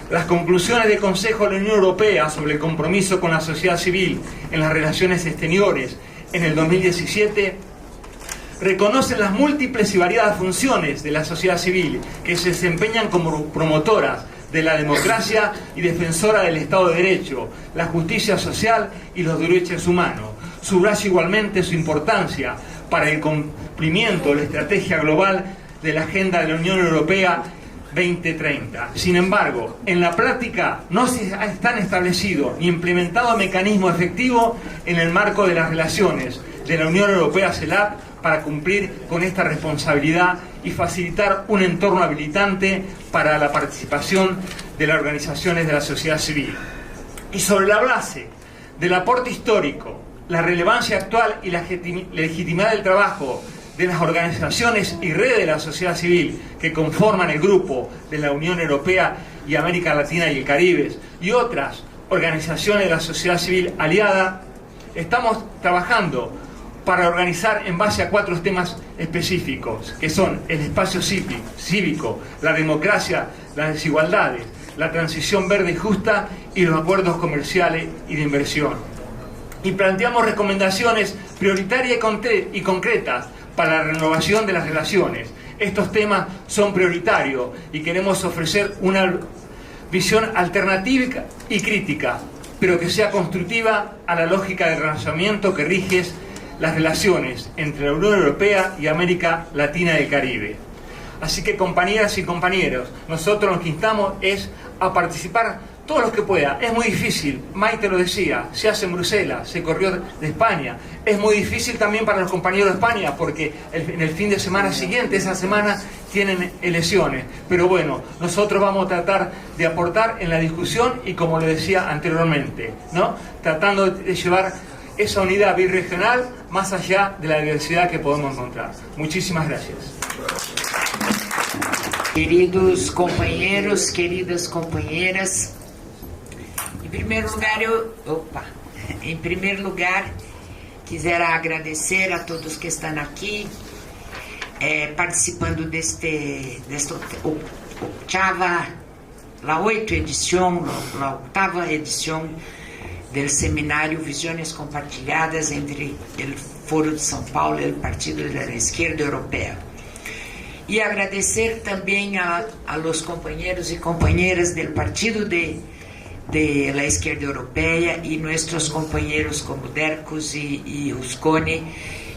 Las conclusiones del Consejo de la Unión Europea sobre el compromiso con la sociedad civil en las relaciones exteriores en el 2017 reconocen las múltiples y variadas funciones de la sociedad civil que se desempeñan como promotoras de la democracia y defensora del Estado de Derecho, la justicia social y los derechos humanos. Subraya igualmente su importancia para el cumplimiento de la estrategia global de la Agenda de la Unión Europea 2030. Sin embargo, en la práctica no se están establecidos ni implementados mecanismos efectivos en el marco de las relaciones de la Unión Europea-CELAC para cumplir con esta responsabilidad y facilitar un entorno habilitante para la participación de las organizaciones de la sociedad civil. Y sobre la base del aporte histórico, la relevancia actual y la legitimidad del trabajo de las organizaciones y redes de la sociedad civil que conforman el grupo de la Unión Europea y América Latina y el Caribe y otras organizaciones de la sociedad civil aliada, estamos trabajando para organizar en base a 4 temas específicos, que son el espacio cívico, la democracia, las desigualdades, la transición verde y justa y los acuerdos comerciales y de inversión. Y planteamos recomendaciones prioritarias y concretas para la renovación de las relaciones. Estos temas son prioritarios y queremos ofrecer una visión alternativa y crítica, pero que sea constructiva a la lógica de relacionamiento que rige las relaciones entre la Unión Europea y América Latina y el Caribe. Así que, compañeras y compañeros, nosotros lo que instamos es a participar todos los que puedan. Es muy difícil, Maite lo decía, se hace en Bruselas, se corrió de España. Es muy difícil también para los compañeros de España porque en el fin de semana siguiente, esa semana, tienen elecciones. Pero bueno, nosotros vamos a tratar de aportar en la discusión y, como le decía anteriormente, ¿no?, tratando de llevar esa unidad birregional más allá de la diversidad que podemos encontrar. Muchísimas gracias. Queridos companheiros, queridas companheiras, em primeiro lugar, quisera agradecer a todos que estão aqui participando desta oitava edição do seminário Visões Compartilhadas entre o Foro de São Paulo e o Partido da Esquerda Europeia. E agradecer também a los companheiros e companheiras do Partido de la Esquerda Europeia e nossos companheiros como Dercos e Rusconi,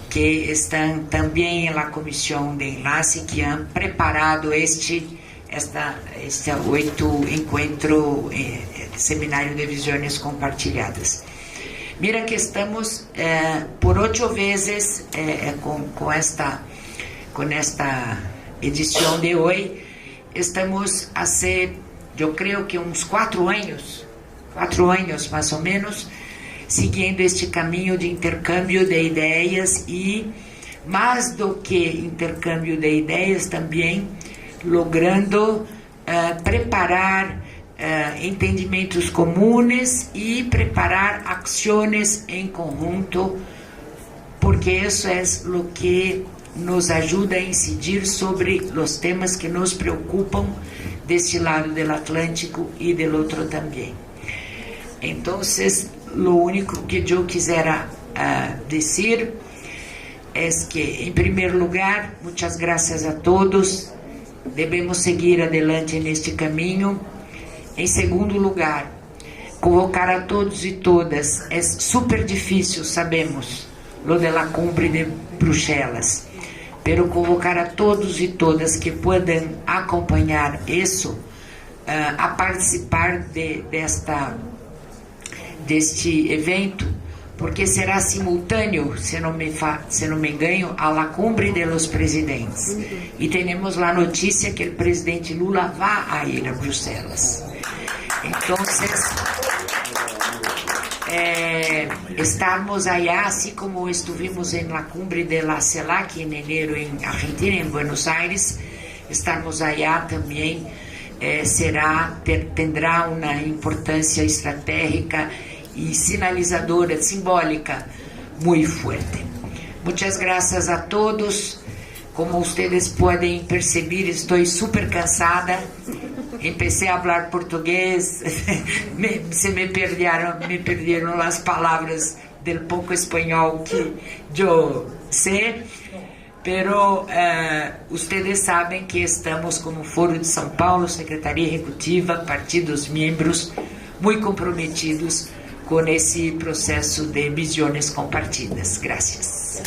que estão também na comissão de enlace, que han preparado este 8º encontro seminário de visões compartilhadas. Mira que estamos por 8 vezes com esta edição de hoje. Estamos eu creio que uns 4 anos mais ou menos, seguindo este caminho de intercâmbio de ideias e, mais do que intercâmbio de ideias, também logrando preparar entendimentos comuns e preparar ações em conjunto, porque isso é o que nos ajuda a incidir sobre os temas que nos preocupam deste lado do Atlântico e do outro também. Então, o único que eu quisera dizer é que, em primeiro lugar, muitas graças a todos, devemos seguir adelante neste caminho. Em segundo lugar, convocar a todos e todas é super difícil, sabemos, lo de la cumbre de Bruxelas, pero convocar a todos e todas que puedan acompanhar isso, a participar deste evento, porque será simultâneo, se não me engano, a la cumbre de los presidentes. E temos lá a notícia que o presidente Lula vai a ir a Bruxelas. Então, estarmos allá, assim como estivemos em la cumbre de la CELAC em enero em Argentina, em Buenos Aires, estarmos allá também tendrá uma importância estratégica y sinalizadora, simbólica, muy fuerte. Muchas gracias a todos. Como ustedes pueden percibir, estoy súper cansada. Empecé a hablar portugués, se me perdieron las palabras del poco español que yo sé, pero ustedes saben que estamos como Foro de São Paulo, Secretaria Ejecutiva, partidos miembros, muy comprometidos con ese proceso de visiones compartidas. Gracias.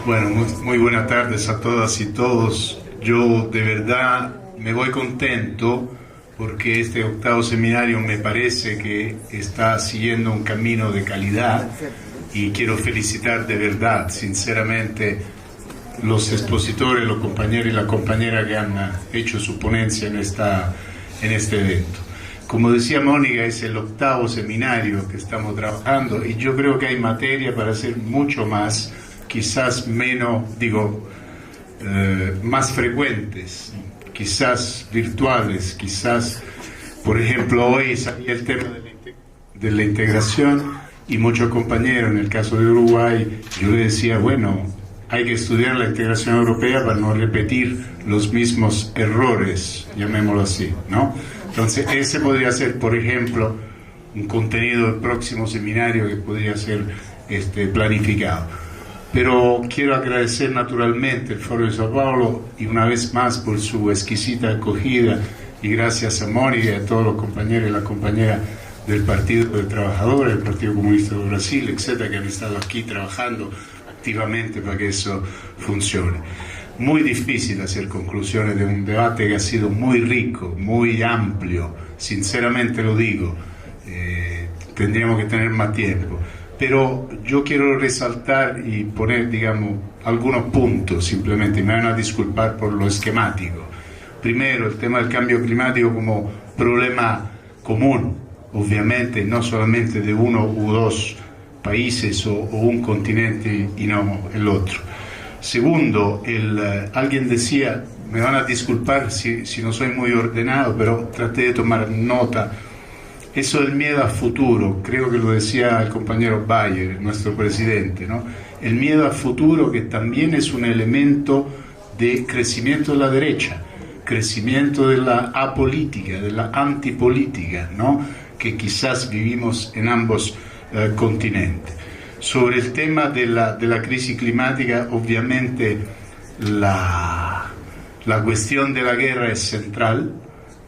Bueno, muy buenas tardes a todas y todos. Yo de verdad me voy contento porque este octavo seminario me parece que está siguiendo un camino de calidad y quiero felicitar de verdad, sinceramente, los expositores, los compañeros y la compañera que han hecho su ponencia en este evento. Como decía Mónica, es el octavo seminario que estamos trabajando y yo creo que hay materia para hacer mucho más, quizás menos, más frecuentes, quizás virtuales, quizás, por ejemplo, hoy salía el tema de la integración y muchos compañeros, en el caso de Uruguay, yo le decía, bueno, hay que estudiar la integración europea para no repetir los mismos errores, llamémoslo así, ¿no? Entonces, ese podría ser, por ejemplo, un contenido del próximo seminario que podría ser planificado. Pero quiero agradecer naturalmente el Foro de São Paulo y una vez más por su exquisita acogida y gracias a Mónica y a todos los compañeros y las compañeras del Partido de Trabajadores, del Partido Comunista de Brasil, etcétera, que han estado aquí trabajando activamente para que eso funcione. Muy difícil hacer conclusiones de un debate que ha sido muy rico, muy amplio, sinceramente lo digo, tendríamos que tener más tiempo. Pero yo quiero resaltar y poner, algunos puntos simplemente, y me van a disculpar por lo esquemático. Primero, el tema del cambio climático como problema común, obviamente, no solamente de uno u dos países o un continente y no el otro. Segundo, alguien decía, me van a disculpar si no soy muy ordenado, pero traté de tomar nota. Eso del miedo al futuro, creo que lo decía el compañero Bayer, nuestro presidente, ¿no? El miedo al futuro, que también es un elemento de crecimiento de la derecha, crecimiento de la apolítica, de la antipolítica, ¿no? Que quizás vivimos en ambos continentes. Sobre el tema de la crisis climática, obviamente la cuestión de la guerra es central,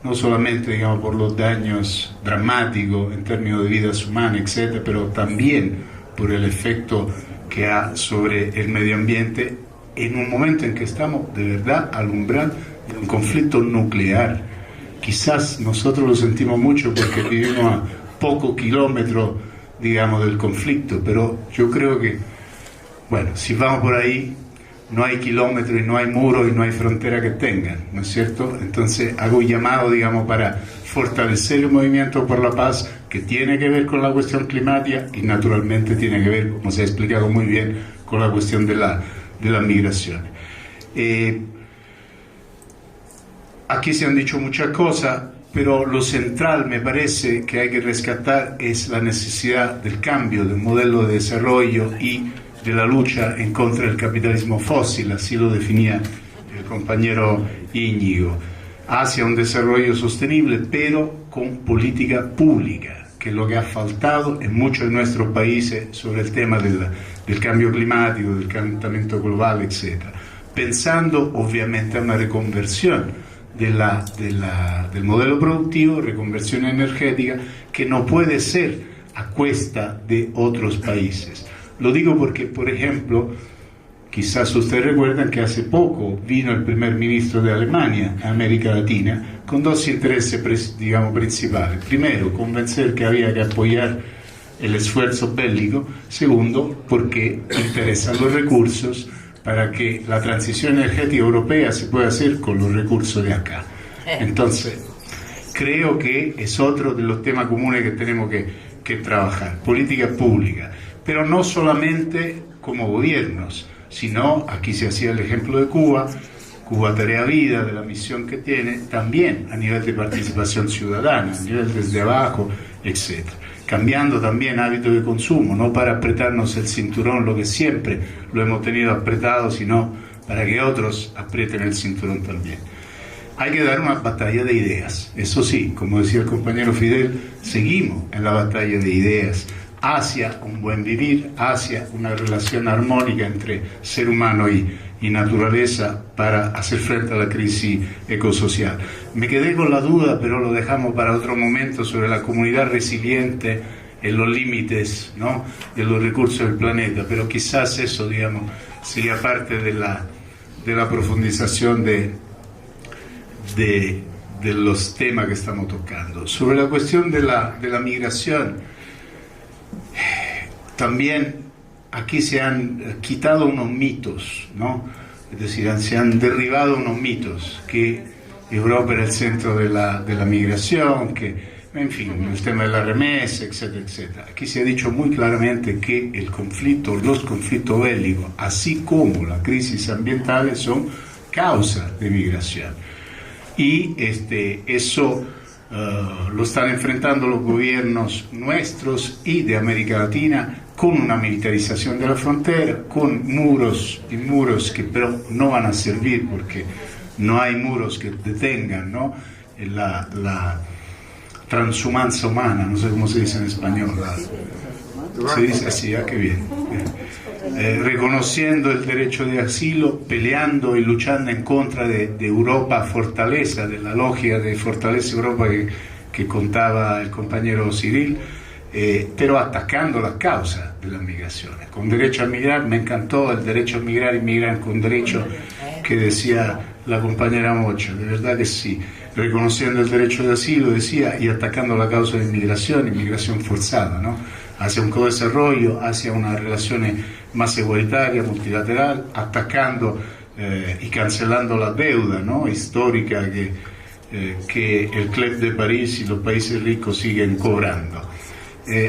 no solamente por los daños dramáticos en términos de vidas humanas, etcétera, pero también por el efecto que ha sobre el medio ambiente en un momento en que estamos de verdad al umbral de un conflicto nuclear. Quizás nosotros lo sentimos mucho porque vivimos a pocos kilómetros, del conflicto, pero yo creo que, bueno, si vamos por ahí, no hay kilómetros y no hay muros y no hay frontera que tengan, ¿no es cierto? Entonces hago un llamado, para fortalecer el movimiento por la paz, que tiene que ver con la cuestión climática y naturalmente tiene que ver, como se ha explicado muy bien, con la cuestión de las migraciones. Aquí se han dicho muchas cosas, pero lo central me parece que hay que rescatar es la necesidad del cambio del modelo de desarrollo y de la lucha en contra del capitalismo fósil, así lo definía el compañero Íñigo, hacia un desarrollo sostenible, pero con política pública, que es lo que ha faltado en muchos de nuestros países sobre el tema del cambio climático, del calentamiento global, etc. Pensando obviamente en una reconversión del modelo productivo, reconversión energética, que no puede ser a cuesta de otros países. Lo digo porque, por ejemplo, quizás ustedes recuerdan que hace poco vino el primer ministro de Alemania a América Latina con dos intereses, principales. Primero, convencer que había que apoyar el esfuerzo bélico. Segundo, porque interesan los recursos para que la transición energética europea se pueda hacer con los recursos de acá. Entonces, creo que es otro de los temas comunes que tenemos que trabajar. Política pública. Pero no solamente como gobiernos, sino, aquí se hacía el ejemplo de Cuba Cuba Tarea Vida, de la misión que tiene, también a nivel de participación ciudadana, a nivel desde abajo, etc. Cambiando también hábitos de consumo, no para apretarnos el cinturón, lo que siempre lo hemos tenido apretado, sino para que otros aprieten el cinturón también. Hay que dar una batalla de ideas, eso sí, como decía el compañero Fidel, seguimos en la batalla de ideas hacia un buen vivir, hacia una relación armónica entre ser humano y naturaleza para hacer frente a la crisis ecosocial. Me quedé con la duda, pero lo dejamos para otro momento, sobre la comunidad resiliente en los límites, ¿no?, de los recursos del planeta, pero quizás eso, digamos, sería parte de la profundización de los temas que estamos tocando. Sobre la cuestión de la migración, también aquí se han quitado unos mitos, ¿no? Es decir, se han derribado unos mitos, que Europa era el centro de la migración, que, en fin, el tema de la remesa, etcétera, etcétera. Aquí se ha dicho muy claramente que los conflictos bélicos, así como las crisis ambientales, son causa de migración. Y eso lo están enfrentando los gobiernos nuestros y de América Latina, con una militarización de la frontera, con muros y muros que pero no van a servir, porque no hay muros que detengan, ¿no?, la transhumancia humana, no sé cómo se dice en español, se dice así, qué bien. Reconociendo el derecho de asilo, peleando y luchando en contra de Europa Fortaleza, de la logia de Fortaleza Europa que contaba el compañero Cyril, pero atacando las causas de las migraciones. Con derecho a migrar, me encantó el derecho a migrar y migrar con derecho que decía la compañera Mocha, de verdad que sí, reconociendo el derecho de asilo, decía, y atacando la causa de inmigración forzada, ¿no?, hacia un co-desarrollo, hacia una relación más igualitaria, multilateral, atacando y cancelando la deuda, ¿no?, histórica que el Club de París y los países ricos siguen cobrando.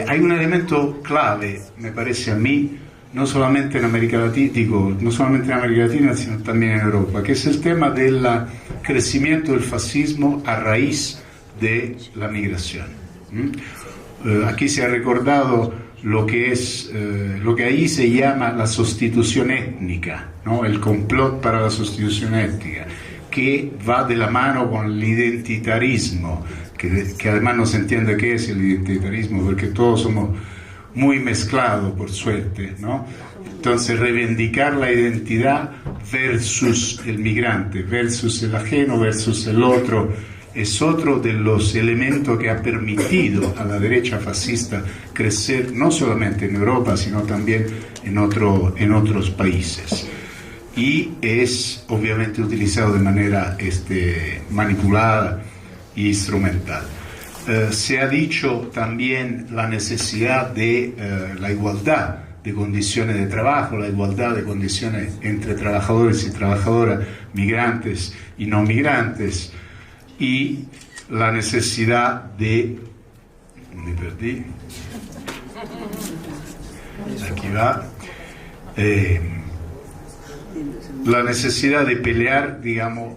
Hay un elemento clave, me parece a mí, no solamente en América Latina, sino también en Europa, que es el tema del crecimiento del fascismo a raíz de la migración. Aquí se ha recordado lo que ahí se llama la sustitución étnica, ¿no?, el complot para la sustitución étnica, que va de la mano con el identitarismo, que además no se entiende qué es el identitarismo, porque todos somos muy mezclados, por suerte, ¿no? Entonces, reivindicar la identidad versus el migrante, versus el ajeno, versus el otro, es otro de los elementos que ha permitido a la derecha fascista crecer, no solamente en Europa, sino también en otros países. Y es obviamente utilizado de manera manipulada e instrumental. Se ha dicho también la necesidad de la igualdad de condiciones de trabajo, la igualdad de condiciones entre trabajadores y trabajadoras, migrantes y no migrantes, y la necesidad de... Me perdí. Aquí va. La necesidad de pelear, digamos,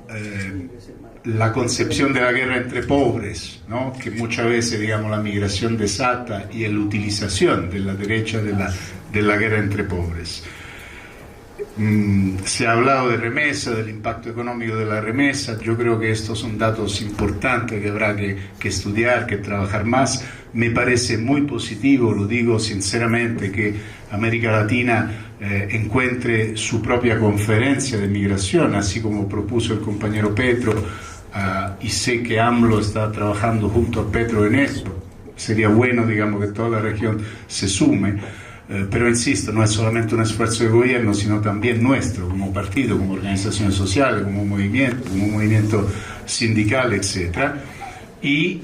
la concepción de la guerra entre pobres, ¿no?, que muchas veces, digamos, la migración desata, y la utilización de la derecha de la guerra entre pobres. Se ha hablado de remesa, del impacto económico de la remesa. Yo creo que estos son datos importantes que habrá que estudiar, que trabajar más. Me parece muy positivo, lo digo sinceramente, que América Latina encuentre su propia conferencia de migración, así como propuso el compañero Petro, y sé que AMLO está trabajando junto a Petro en esto. Sería bueno, digamos, que toda la región se sume. Pero insisto, no es solamente un esfuerzo de gobierno, sino también nuestro, como partido, como organizaciones sociales, como movimiento sindical, etc. Y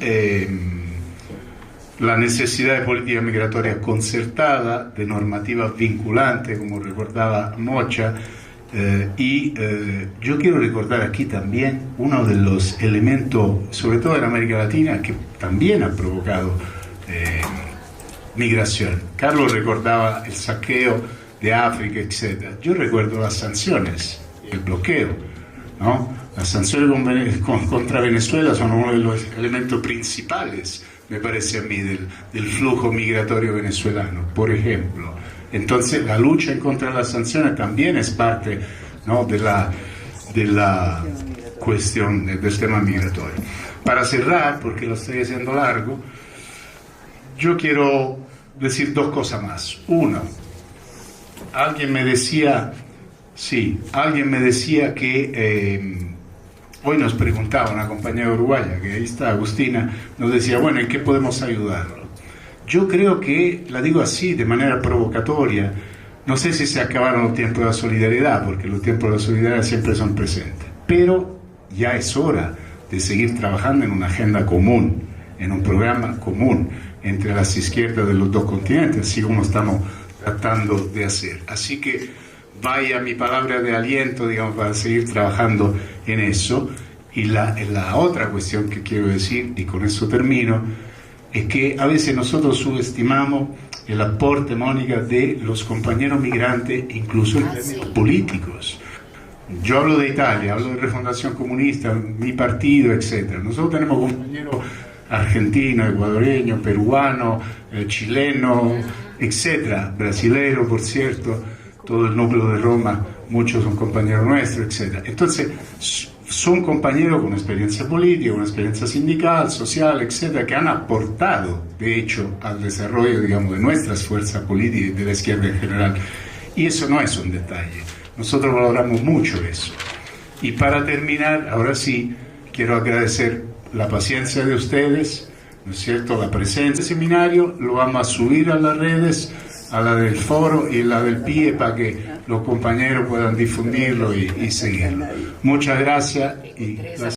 la necesidad de política migratoria concertada, de normativas vinculantes, como recordaba Mocha. Yo quiero recordar aquí también uno de los elementos, sobre todo en América Latina, que también ha provocado migración. Carlos recordaba el saqueo de África, etc. Yo recuerdo las sanciones, el bloqueo, ¿no? Las sanciones contra Venezuela son uno de los elementos principales, me parece a mí, del flujo migratorio venezolano, por ejemplo. Entonces, la lucha en contra de las sanciones también es parte, ¿no?, de la cuestión del tema migratorio. Para cerrar, porque lo estoy haciendo largo, yo quiero decir dos cosas más. Uno, alguien me decía que hoy nos preguntaba una compañera uruguaya, que ahí está, Agustina, nos decía, bueno, ¿en qué podemos ayudarlo? Yo creo que, la digo así, de manera provocatoria, no sé si se acabaron los tiempos de la solidaridad, porque los tiempos de la solidaridad siempre son presentes, pero ya es hora de seguir trabajando en una agenda común, en un programa común entre las izquierdas de los dos continentes, así como estamos tratando de hacer. Así que vaya mi palabra de aliento, digamos, para seguir trabajando en eso. Y la otra cuestión que quiero decir, y con eso termino, es que a veces nosotros subestimamos el aporte, Mónica, de los compañeros migrantes, incluso en términos políticos. Yo hablo de Italia, hablo de Refundación Comunista, mi partido, etc. Nosotros tenemos compañeros argentinos, ecuadoreños, peruanos, chilenos, etc. Brasileros, por cierto, todo el núcleo de Roma, muchos son compañeros nuestros, etc. Entonces, son compañeros con experiencia política, con experiencia sindical, social, etc., que han aportado, de hecho, al desarrollo, digamos, de nuestras fuerzas políticas y de la izquierda en general. Y eso no es un detalle. Nosotros valoramos mucho eso. Y para terminar, ahora sí, quiero agradecer la paciencia de ustedes, ¿no es cierto?, la presencia del seminario. Lo vamos a subir a las redes, a la del foro y la del PIE, para que los compañeros puedan difundirlo y seguirlo. Muchas gracias.